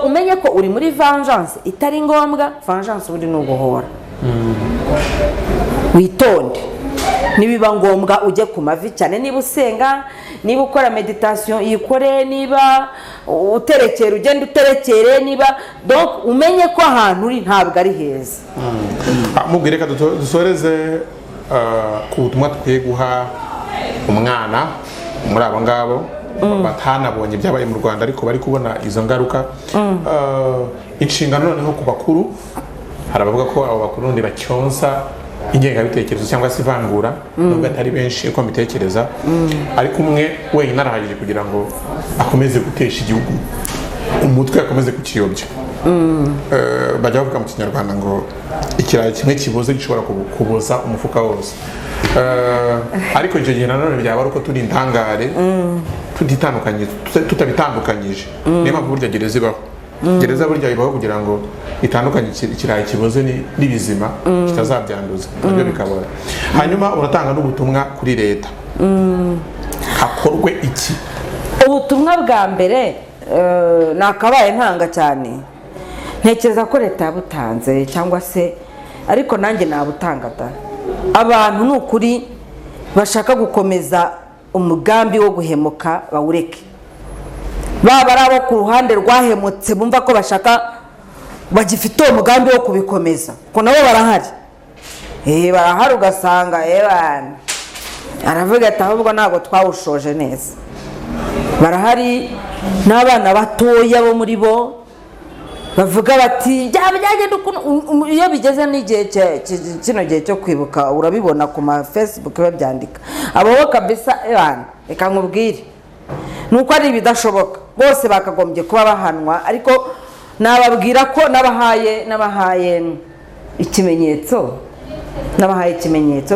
umenye ko uri muri vengeance itari ngombwa. Vengeance uri n'uguhora. Witonde, nibiba ngombwa ujye ku mavi cyane, niba usenga, niba ukora meditation yikore, niba uterekera ugenda uterekere, niba donc umenye ko ahantu uri ntabwo ari heza. Mubwire ka dusoreze ku butumwa tukwiye guha umwana muri abo ngabo batanabonye byabaye mu Rwanda ariko bari kubona izo ngaruka. Inshingano noneho ku bakuru, hari abavuga ko abo bakuru ndi bacyonsa ingengabitekerezo cyangwa se ivangura, nubwo atari benshi uko mbitekereza, ariko umwe wenyine arahagije kugira ngo akomeze gutesha igihugu umutwe, akomeze kukiyobya. Bajya bavuga mu Kinyarwanda ngo ikirayi kimwe kiboze gishobora kuboza umufuka wose. Ariko icyo gihe nanone byaba ari uko turi intangare, tutabitandukanyije. Niyo mpamvu burya gereza ibaho. Gereza burya ibaho kugira ngo itandukanye ikirayi kiboze n'ibizima kitazabyanduza, nabyo bikabora. Hanyuma uratanga n'ubutumwa kuri leta, hakorwe iki? Ubutumwa bwa mbere nakabaye ntanga cyane, ntekereza ko leta yabutanze cyangwa se, ariko nanjye nabutanga da. Abantu n'ukuri bashaka gukomeza umugambi wo guhemuka bawureke, baba ari abo ku ruhande rwahemutse bumva ko bashaka bagifite uwo mugambi wo kubikomeza, ko nabo barahari. Barahari, ugasanga aravuga ati ahubwo ntabwo twawushoje neza. Barahari n'abana batoya bo muri bo bavuga bati byagenda ukuntu. Iyo bigeze n'igihe kino gihe cyo kwibuka urabibona ku ma Facebook babyandika, abo kabisa reka nkubwire nuko ari ibidashoboka, bose bakagombye kuba bahanwa. Ariko nababwira ko nabahaye ikimenyetso,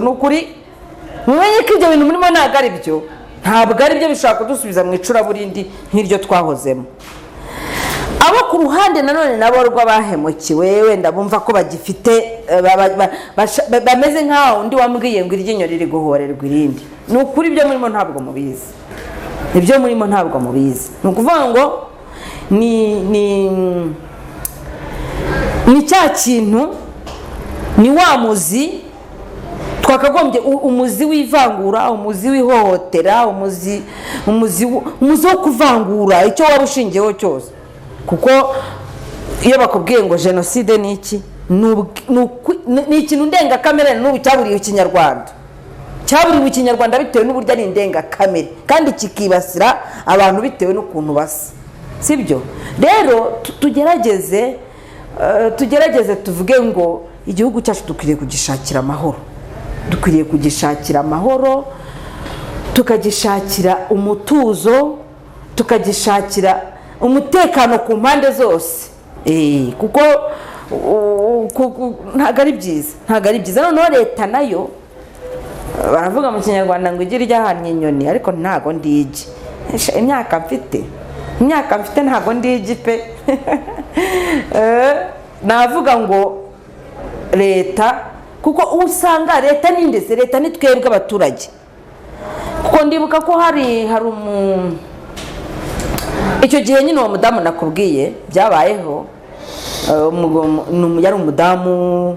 n'ukuri mumenye ko ibyo bintu murimo ntabwo ari byo, bishobora kudusubiza mu icuraburindi nk'iryo twahozemo. Abo ku ruhande nanone nabo rw'abahemukiwe, wenda bumva ko bagifite bameze nk'aho undi wambwiye ngo iryinyo riri guhorerwa irindi. Ni ukuri ibyo murimo ntabwo mubizi, ni ukuvuga ngo ni cya kintu, ni wa muzi twakagombye, umuzi w'ivangura, umuzi w'ihohotera, umuzi wo kuvangura icyo waba ushingiyeho cyose. Kuko iyo bakubwiye ngo jenoside ni iki, ni ikintu ndengakamere, n'ubu cyaburiwe ikinyarwanda bitewe n'uburyo ari indengakamere, kandi kikibasira abantu bitewe n'ukuntu basa, sibyo? Rero tugerageze tuvuge ngo igihugu cyacu dukwiriye kugishakira amahoro, tukagishakira umutuzo, tukagishakira umutekano ku mpande zose, kuko ntabwo ari byiza. Noneho leta nayo baravuga mu Kinyarwanda ngo ijye ryahannye inyoni, ariko ntabwo ndigi. Imyaka mfite ntabwo ndigi pe. Navuga ngo leta, kuko usanga leta n'indeze, leta ni twebwe abaturage. Kuko ndibuka ko hari icyo gihe nyine uwo mudamu nakubwiye byabayeho, yari umudamu,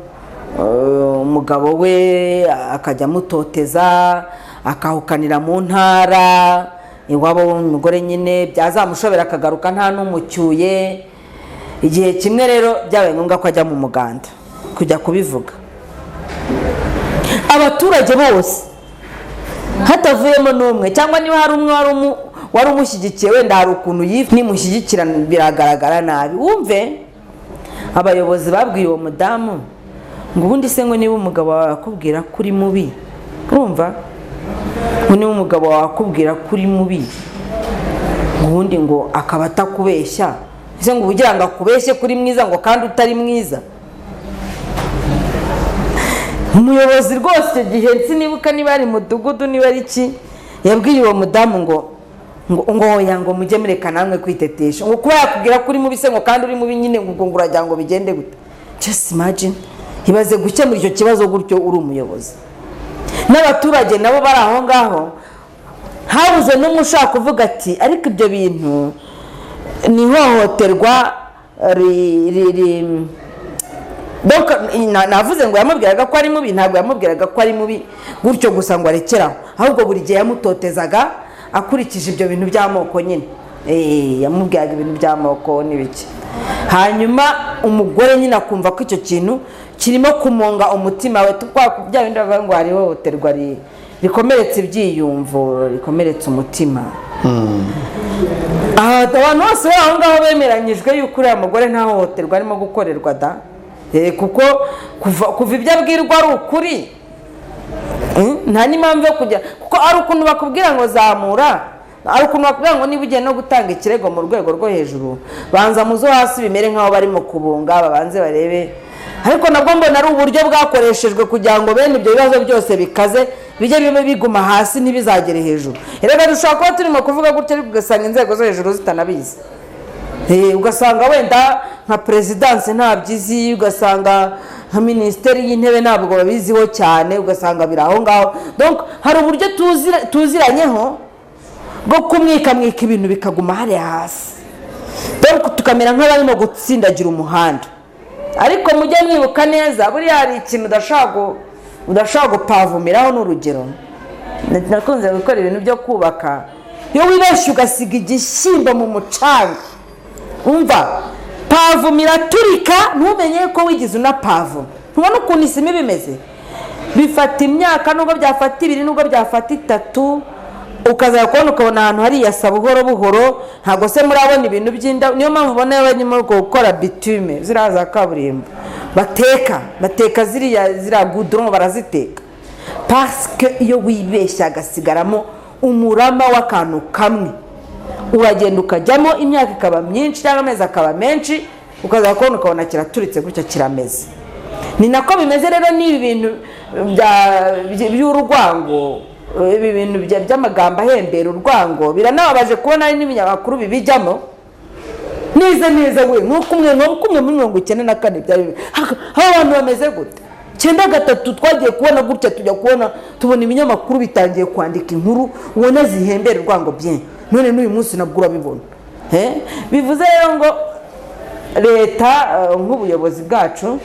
umugabo we akajya amutoteza, akahukanira mu ntara iwabo w'umugore nyine, byazamushobera akagaruka nta n'umucyuye. Igihe kimwe rero byabaye ngombwa ko ajya mu muganda kujya kubivuga. Abaturage bose hatavuyemo n'umwe, cyangwa niba hari umwe wari umushyigikiye, wenda hari ukuntu nimushyigikira biragaragara nabi. Wumve abayobozi babwiye uwo mudamu ngo ubundi se ngo niba umugabo wawe akubwira ko uri mubi, urumva, ngo niba umugabo wawe akubwira ko uri mubi, ubundi ngo akaba atakubeshya, ese ngo ugira ngo akubeshye kuri mwiza ngo kandi utari mwiza. Umuyobozi rwose icyo gihe sinibuka niba ari mudugudu niba ari iki, yabwiye uwo mudamu ngo ngo mujye mureka namwe kwitetesha ngo kuba yakubwira ko uri mubi se ngo kandi uri mubi nyine ngo uragira ngo bigende gute. Just imagine, ibaze gukemura icyo kibazo gutyo uri umuyobozi. N'abaturage nabo bari aho ngaho habuze n'umwe ushaka kuvuga ati ariko ibyo bintu ni ihohoterwa navuze ngo yamubwiraga ko ari mubi, ntabwo yamubwiraga ko ari mubi gutyo gusa ngo arekeraho, ahubwo buri gihe yamutotezaga akurikije ibyo bintu by'amoko nyine. Yamubwiraga ibintu by'amoko n'ibiki, hanyuma umugore nyine akumva ko icyo kintu kirimo kumunga umutima we. Bya bindi bavuga ngo hari ihohoterwa rikomeretsa ibyiyumvo, rikomeretsa umutima. Abantu bose aho ngaho bemeranyijwe yuko uriya mugore nta hohoterwa arimo gukorerwa da, kuko kuva ibyo abwirwa ari ukuri, nta n'impamvu yo kujya, kuko ari ukuntu bakubwira ngo zamura, ari ukuntu bakubwira ngo niba ugiye no gutanga ikirego mu rwego rwo hejuru banza muzo hasi bimere nk'aho barimo kubunga, babanze barebe. Ariko nabwo mbona ari uburyo bwakoreshejwe kugira ngo bene ibyo bibazo byose bikaze bijye bibe biguma hasi ntibizagere hejuru. Rero dushobora kuba turimo kuvuga gutyo ariko ugasanga inzego zo hejuru zitanabizi. Ugasanga wenda nka perezidansi ntabyizi, ugasanga nka minisiteri y'intebe ntabwo babiziho cyane, ugasanga biri aho ngaho. Donc hari uburyo tuziranyeho bwo kumwikamwika ibintu bikaguma hariya hasi, donc tukamera nk'abarimo gutsindagira umuhanda. Ariko mujye mwibuka neza, buriya hari ikintu udashobora gupavumiraho. n'urugero nakunze gukora ibintu byo kubaka, iyo wibeshye ugasiga igishyimbo mu mucanga, umva pavumira turika ntumenye ko wigize unapavu. ntubona ukuntu isima bimeze, bifata imyaka nubwo byafata 2 nubwo byafata 3, ukaza kubona ukabona ahantu hariyasa buhoro buhoro. Ntabwo se murabona ibintu by'inda, niyo mpamvu ubona barimo gukora bitume ziraza kaburimbo, bateka ziriya gudron baraziteka, parce que iyo wibeshya agasigaramo umurama w'akantu kamwe, uragenda ukajyamo imyaka ikaba myinshi cyangwa amezi akaba menshi, ukaza kubona ukabona kiraturitse gutya kirameze. Ni nako bimeze rero n'ibi bintu by'urwango, ibi bintu by'amagambo ahembera urwango biranababaje kubona ari n'ibinyamakuru bibijyamo. Neza we nk'uko umwe muri 1994 byari abantu bameze gute. 93 twagiye kubona gutya, tujya tubona ibinyamakuru bitangiye kwandika inkuru ubona zihembera urwango bien. None n'uyu munsi nabwo urabibona. Bivuze rero ngo leta nk'ubuyobozi bwacu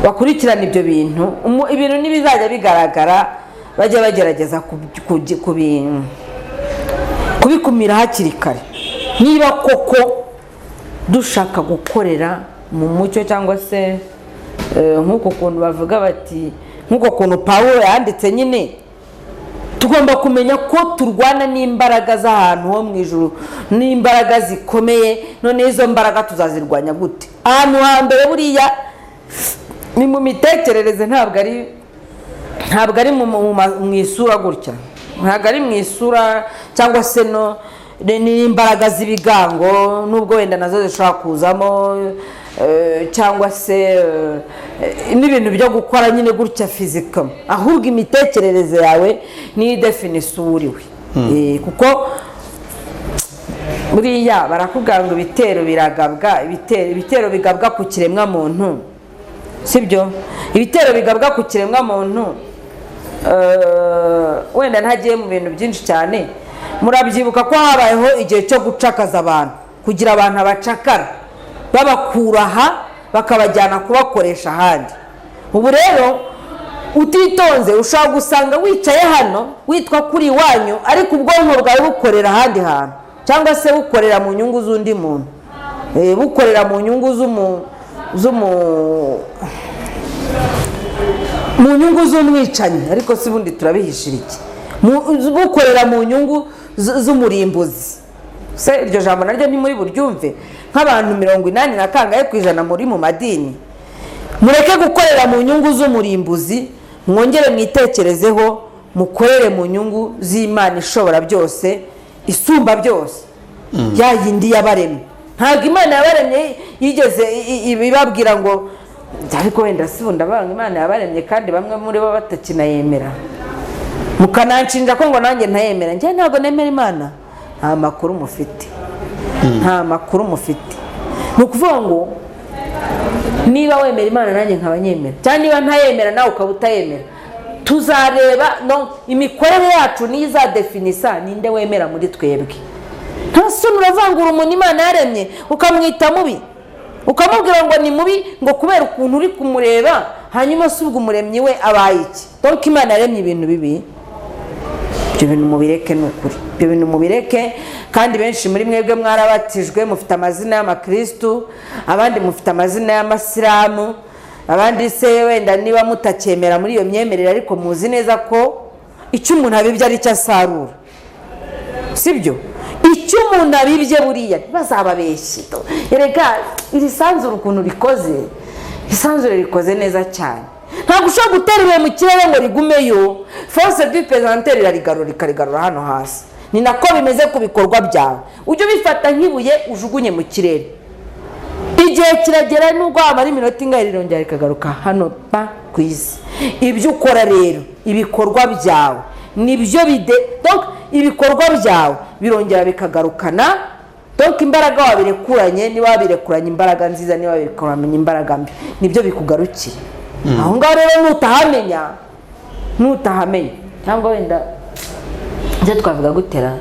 bakurikirana ibyo bintu, ibintu nibizajya bigaragara bajya bagerageza kubikumira hakiri kare. Niba koko dushaka gukorera mu mucyo, cyangwa se nk'uko kuntu bavuga bati, nk'uko kuntu Pawulo yanditse nyine, tugomba kumenya ko turwana n'imbaraga z'ahantu ho mu ijuru, n'imbaraga zikomeye. None izo mbaraga tuzazirwanya gute? Ahantu hambere buriya ni mu mitekerereze, ntabwo ari mu isura gutya, ntabwo ari mu isura, cyangwa se n'imbaraga z'ibigango, nubwo wenda nazo zishobora kuzamo, cyangwa se n'ibintu byo gukora nyine gutya fizika, ahubwo imitekerereze yawe ni definisi uriwe. Kuko buriya barakubwira ngo ibitero bigabwa ku kiremwa muntu, sibyo? Ibitero bigabwa ku kiremwa muntu, wenda ntagiye mu bintu byinshi cyane, murabyibuka ko habayeho igihe cyo gucakaza abantu, kugira abantu abacakara, babakura aha bakabajyana kubakoresha ahandi. Ubu rero utitonze ushobora gusanga wicaye hano witwa kuri iwanyu, ariko ubwonko bwawe bukorera ahandi hantu, cyangwa se bukorera mu nyungu z'undi muntu, bukorera mu nyungu mu nyungu z'umwicanyi. Ariko si bundi turabihishira iki? Bukorera mu nyungu z'umurimbuzi. Se iryo jambo naryo ni muri buryumve nk'abantu 80% muri mu madini. Mureke gukorera mu nyungu z'umurimbuzi, mwongere mwitekerezeho, mukorere mu nyungu z'Imana ishobora byose, isumba byose, ya yindi yabaremye. Ntabwo Imana yabaremye yigeze ibabwira ngo, ariko wenda si bunda banga Imana yabaremye kandi bamwe muri bo batakinayemera. mukananshinja ko ngo nanjye ntayemera. Njye ntabwo nemera Imana. Nta makuru mufite, nta makuru mufite. Ni ukuvuga ngo niba wemera Imana nanjye nkaba nyemera, cyangwa niba ntayemera nawe ukaba utayemera, tuzareba imikorere yacu niyo izadefinisa ninde wemera muri twebwe. Nta soni uravangura umuntu Imana yaremye ukamwita mubi, ukamubwira ngo ni mubi ngo kubera ukuntu uri kumureba, hanyuma si ubwo umuremyi we abaye iki? Donc Imana yaremye ibintu bibi. Ibyo bintu mubireke ni ukuri, ibyo bintu mubireke. Kandi benshi muri mwebwe mwarabatijwe mufite amazina y'amakristu, abandi mufite amazina y'amasilamu, abandi se wenda niba mutacyemera muri iyo myemerere ariko muzi neza ko icyo umuntu abibye ari cyo asarura, sibyo? Icyo umuntu abibye buriya ntibazababeshye. Erega iri sanzure ukuntu rikoze, isanzure rikoze neza cyane. Ntabwo ushobora gutera ibuye mu kirere ngo rigumeyo, force du présenter rikarigarura hano hasi. Ni nako bimeze ku bikorwa byawe. Ujye ubifata nk'ibuye ujugunye mu kirere, igihe kiragera nubwo amara iminota ingahe rirongera rikagaruka hano pa ku isi. Ibyo ukora rero, ibikorwa byawe nibyo donc ibikorwa byawe birongera bikagarukana. Donc imbaraga wabirekuranye, niba wabirekuranye imbaraga nziza, niba wabirekuranye imbaraga mbi, nibyo bikugarukira. Aho ngaho rero nutahamenya cyangwa wenda njye twavuga gutera,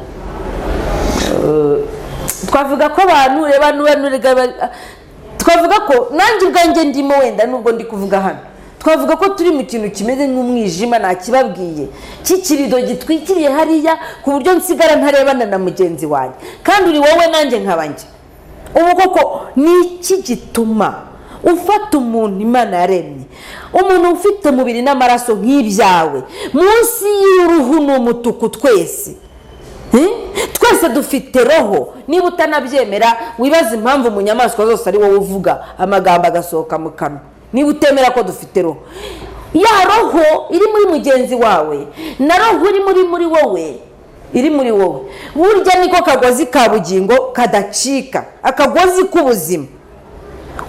twavuga ko abantu twavuga ko nanjye ubwanjye ndimo wenda nubwo ndi kuvuga hano, twavuga ko turi mu kintu kimeze nk'umwijima, nakibabwiye cy'ikirido gitwikiriye hariya ku buryo nsigara ntarebana na mugenzi wanjye, kandi uri wowe nanjye nk'abanjye. Ubu koko ni iki gituma ufata umuntu Imana yaremye, umuntu ufite umubiri n'amaraso nk'ibyawe, munsi y'uruhu ni umutuku twese, twese dufite roho. Niba utanabyemera wibaza impamvu mu nyamaswa zose ari wowe uvuga amagambo agasohoka mu kanwa. Niba utemera ko dufite roho, ya roho iri muri mugenzi wawe na roho iri muri wowe, iri muri wowe, burya niko kagozi ka bugingo kadacika, akagozi k'ubuzima.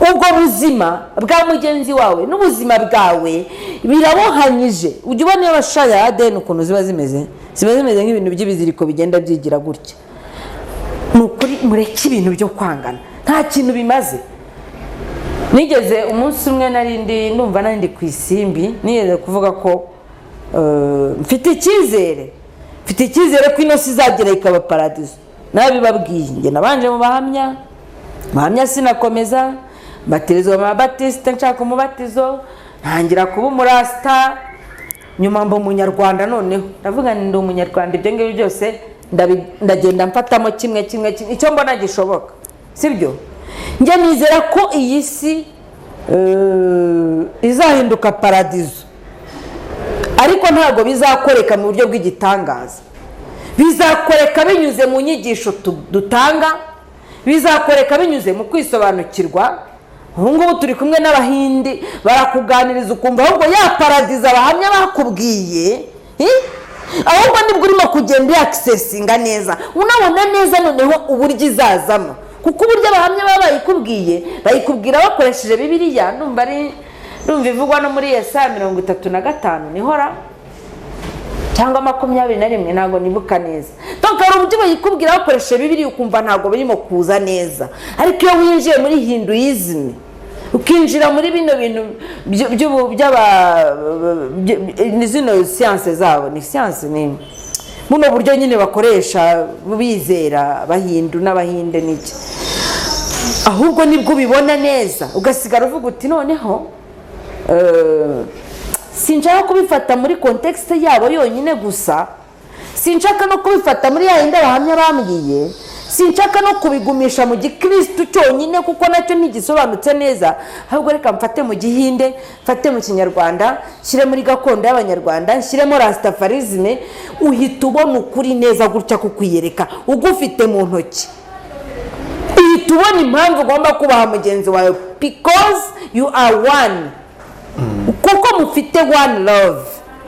Ubwo buzima bwa mugenzi wawe n'ubuzima bwawe birabohanyije. Ujye ubona iyo bashaya ya ADN ukuntu ziba zimeze nk'ibintu by'ibiziriko bigenda byigira gutya. Ni ukuri mureke ibintu byo kwangana, nta kintu bimaze. Nigeze umunsi umwe numva narindi ku isimbi, nigeze kuvuga ko mfite icyizere ko ino si izagera ikaba paradizo. Nabibabwiye, njye nabanje mu bahamya sinakomeza, mbatizwa amabatisite, nshaka umubatizo, ntangira kuba umurasita, nyuma mba umunyarwanda. Noneho ndavuga ndi umunyarwanda, ibyo ngibyo byose ndagenda mfatamo kimwe icyo mbona gishoboka, sibyo? Njye nizera ko iyi si izahinduka paradizo, ariko ntabwo bizakoreka mu buryo bw'igitangaza. Bizakoreka binyuze mu nyigisho dutanga, bizakoreka binyuze mu kwisobanukirwa. Ubu ngubu turi kumwe n'Abahindi, barakuganiriza ukumva ahubwo ya paradizo abahamya bakubwiye, ahubwo nibwo urimo kugenda uyakisesinga neza, unabona neza noneho uburyo izazamo. Kuko uburyo abahamya baba bayikubwira bakoresheje Bibiliya. Numva ivugwa no muri Yesaya 35 nihora cyangwa 21, ntabwo nibuka neza. Donc hari uburyo bayikubwira bakoresheje Bibiliya ukumva ntabwo birimo kuza neza. Ariko iyo winjiye muri Hinduism, ukinjira muri bino bintu zino siyanse zabo, ni siyanse ni buno buryo nyine bakoresha bizera Abahindu n'Abahinde n'iki, ahubwo nibwo ubibona neza, ugasigara uvuga uti noneho sinshaka kubifata muri context yabo yonyine gusa, sinshaka no kubifata muri ya yindi abahamya bambwiye, sinshaka no kubigumisha mu gikristo cyonyine kuko nacyo ntigisobanutse neza, ahubwo reka mfate mu Gihinde, mfate mu Kinyarwanda, nshyire muri gakondo y'Abanyarwanda, nshyiremo Rastafarism. Uhita ubona ukuri neza gutya kukwiyereka ugufite mu ntoki. Uhita ubona impamvu ugomba kubaha mugenzi wawe, because you are one, kuko mufite one love.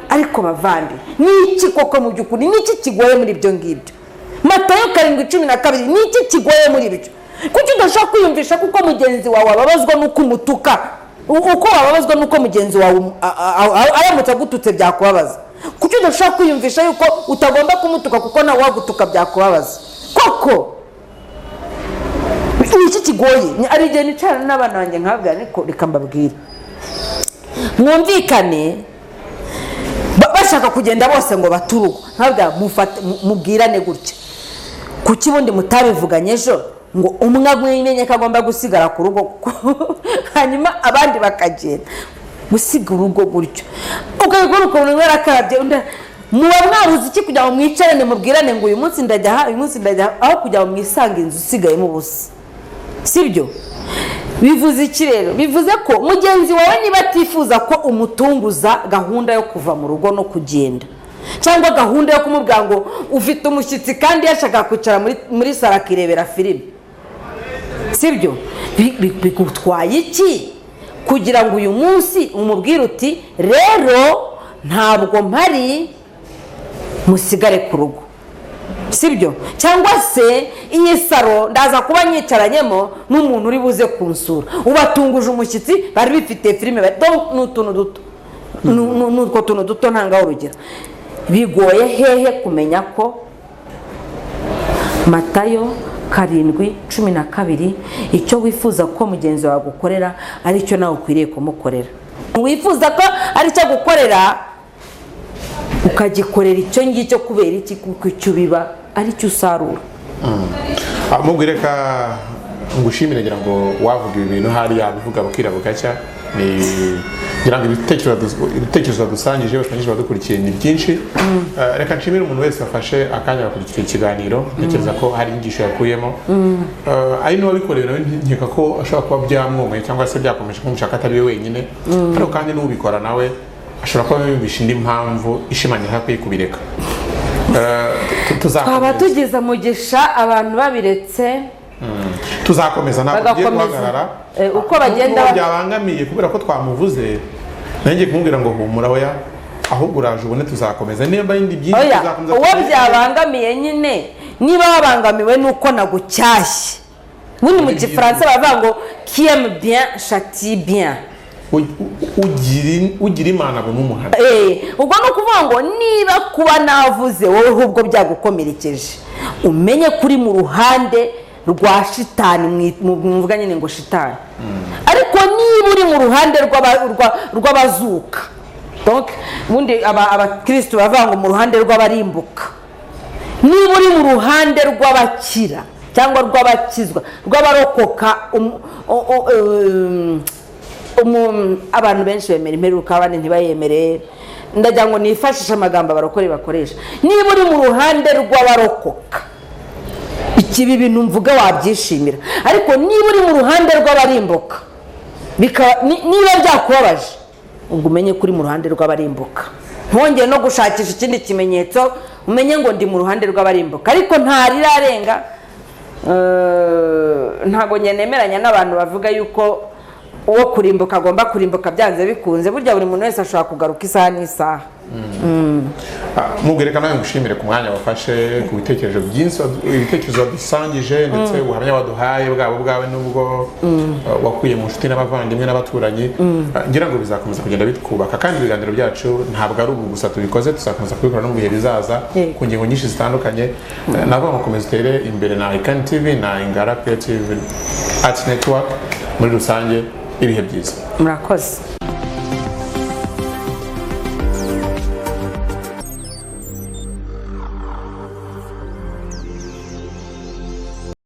Ariko bavandi, niki koko mu byukuri, niki kigoye muri ibyo ngibyo? Matayo 7:12, niki kigoye muri ibyo? Kuki udashaka kwiyumvisha kuko mugenzi wawe ababazwa nuko umutuka, uko wababazwa nuko mugenzi wawe aramutse agututse byakubabaza? kuki udashobora kwiyumvisha yuko utagomba kumutuka kuko nawe wagutuka byakubabaza koko iki kigoye ari igihe nicarana n'abana banjye nkabwira ariko reka mbabwire mwumvikane bashaka kugenda bose ngo baturugo nkabwira mubwirane gutya kuki ubundi mutabivuganye ejo ngo umwe amwimenye ko agomba gusigara ku rugo hanyuma abandi bakagenda gusiga urugo gutyo ukabikora ukuntu umwe arakarabye muba mwabuze iki kugira ngo mwicarane mubwirane ngo uyu munsi ndajya aha uyu munsi ndajya aha aho kugira ngo mwisange inzu usigayemo ubusa sibyo bivuze iki rero bivuze ko mugenzi wawe niba atifuza ko umutunguza gahunda yo kuva mu rugo no kugenda cyangwa gahunda yo kumubwira ngo ufite umushyitsi kandi yashaka kwicara muri saro akirebera filime sibyo bigutwaye iki kugira ngo uyu munsi umubwire uti rero ntabwo mpari musigare ku rugo sibyo cyangwa se iyi saro ndaza kuba nyicaranyemo n'umuntu uri buze kunsura ubatunguje umushyitsi bari bifite filime n'utuntu duto n'utwo tuntu duto ntangaho urugero bigoye hehe kumenya ko Matayo 7:12 icyo wifuza ko mugenzi wawe agukorera ari cyo nawe ukwiriye kumukorera wifuza ko ari cyo gukorera ukagikorera icyo ngicyo kubera iki kuko icyo biba ari cyo usarura mubwire ka ngushimire ngira ngo wavuga ibi bintu hari yabivuga bakira bugacya ni ngira ngo ibitekerezo dusangije batangije badukurikiye ni byinshi reka nshimire umuntu wese afashe akanya gakurikira ikiganiro ntekereza ko hari inyigisho yakuyemo ari no wabikoreye nawe nkeka ko ashobora kuba byamwumwe cyangwa se byakomeje kumushaka atari we wenyine ariko kandi n'ubikora nawe ashobora kuba yumvisha indi mpamvu ishimangira hakwiye kubireka twaba tugeze mugisha abantu babiretse tuzakomeza ntabwo tugiye guhagarara uko bagenda byabangamiye kubera ko twamuvuze nanjye kumubwira ngo humura oya ahubwo uraje ubone tuzakomeza niba indi byinshi tuzakomeza uwo byabangamiye nyine niba wabangamiwe nuko nagucyashye ubundi mu gifaransa bavuga ngo qui aime bien châtie bien ugira imana abo n'umuhana ubwo ni ukuvuga ngo niba kuba navuze wowe ahubwo byagukomerekeje umenye kuri mu ruhande rwa shitani muvuga nyine ngo shitani ariko niba uri mu ruhande rw'abazuka ubundi abakirisitu bavuga ngo mu ruhande rw'abarimbuka niba uri mu ruhande rw'abakira cyangwa rw'abakizwa rw'abarokoka abantu benshi bemera imperuka abandi ntibayemere ndagira ngo nifashishe amagambo abarokore bakoresha niba uri mu ruhande rw'abarokoka ikibi bintu mvuga wabyishimira ariko niba uri mu ruhande rw'abarimbuka niba byakubabaje ubwo umenye ko uri mu ruhande rw'abarimbuka ntongere no gushakisha ikindi kimenyetso umenye ngo ndi mu ruhande rw'abarimbuka ariko ntarirarenga ntabwo nemeranya n'abantu bavuga yuko uwo kurimbuka agomba kurimbuka byanze bikunze burya buri muntu wese ashobora kugaruka isaha n'isaha mubwire nawe ngushimire ku mwanya wafashe ku bitekerezo byinshi ibitekerezo dusangije ndetse ubuhamya waduhaye bwawe nubwo wakuye mu nshuti n'abavandimwe n'abaturanyi ngira ngo bizakomeza kugenda bitwubaka kandi ibiganiro byacu ntabwo ari ubu gusa tubikoze tuzakomeza kubikora no mu bihe bizaza ku ngingo nyinshi zitandukanye nabo mukomeza utere imbere na Icon TV na Ingara Creative Arts Network muri rusange ibihe byiza murakoze.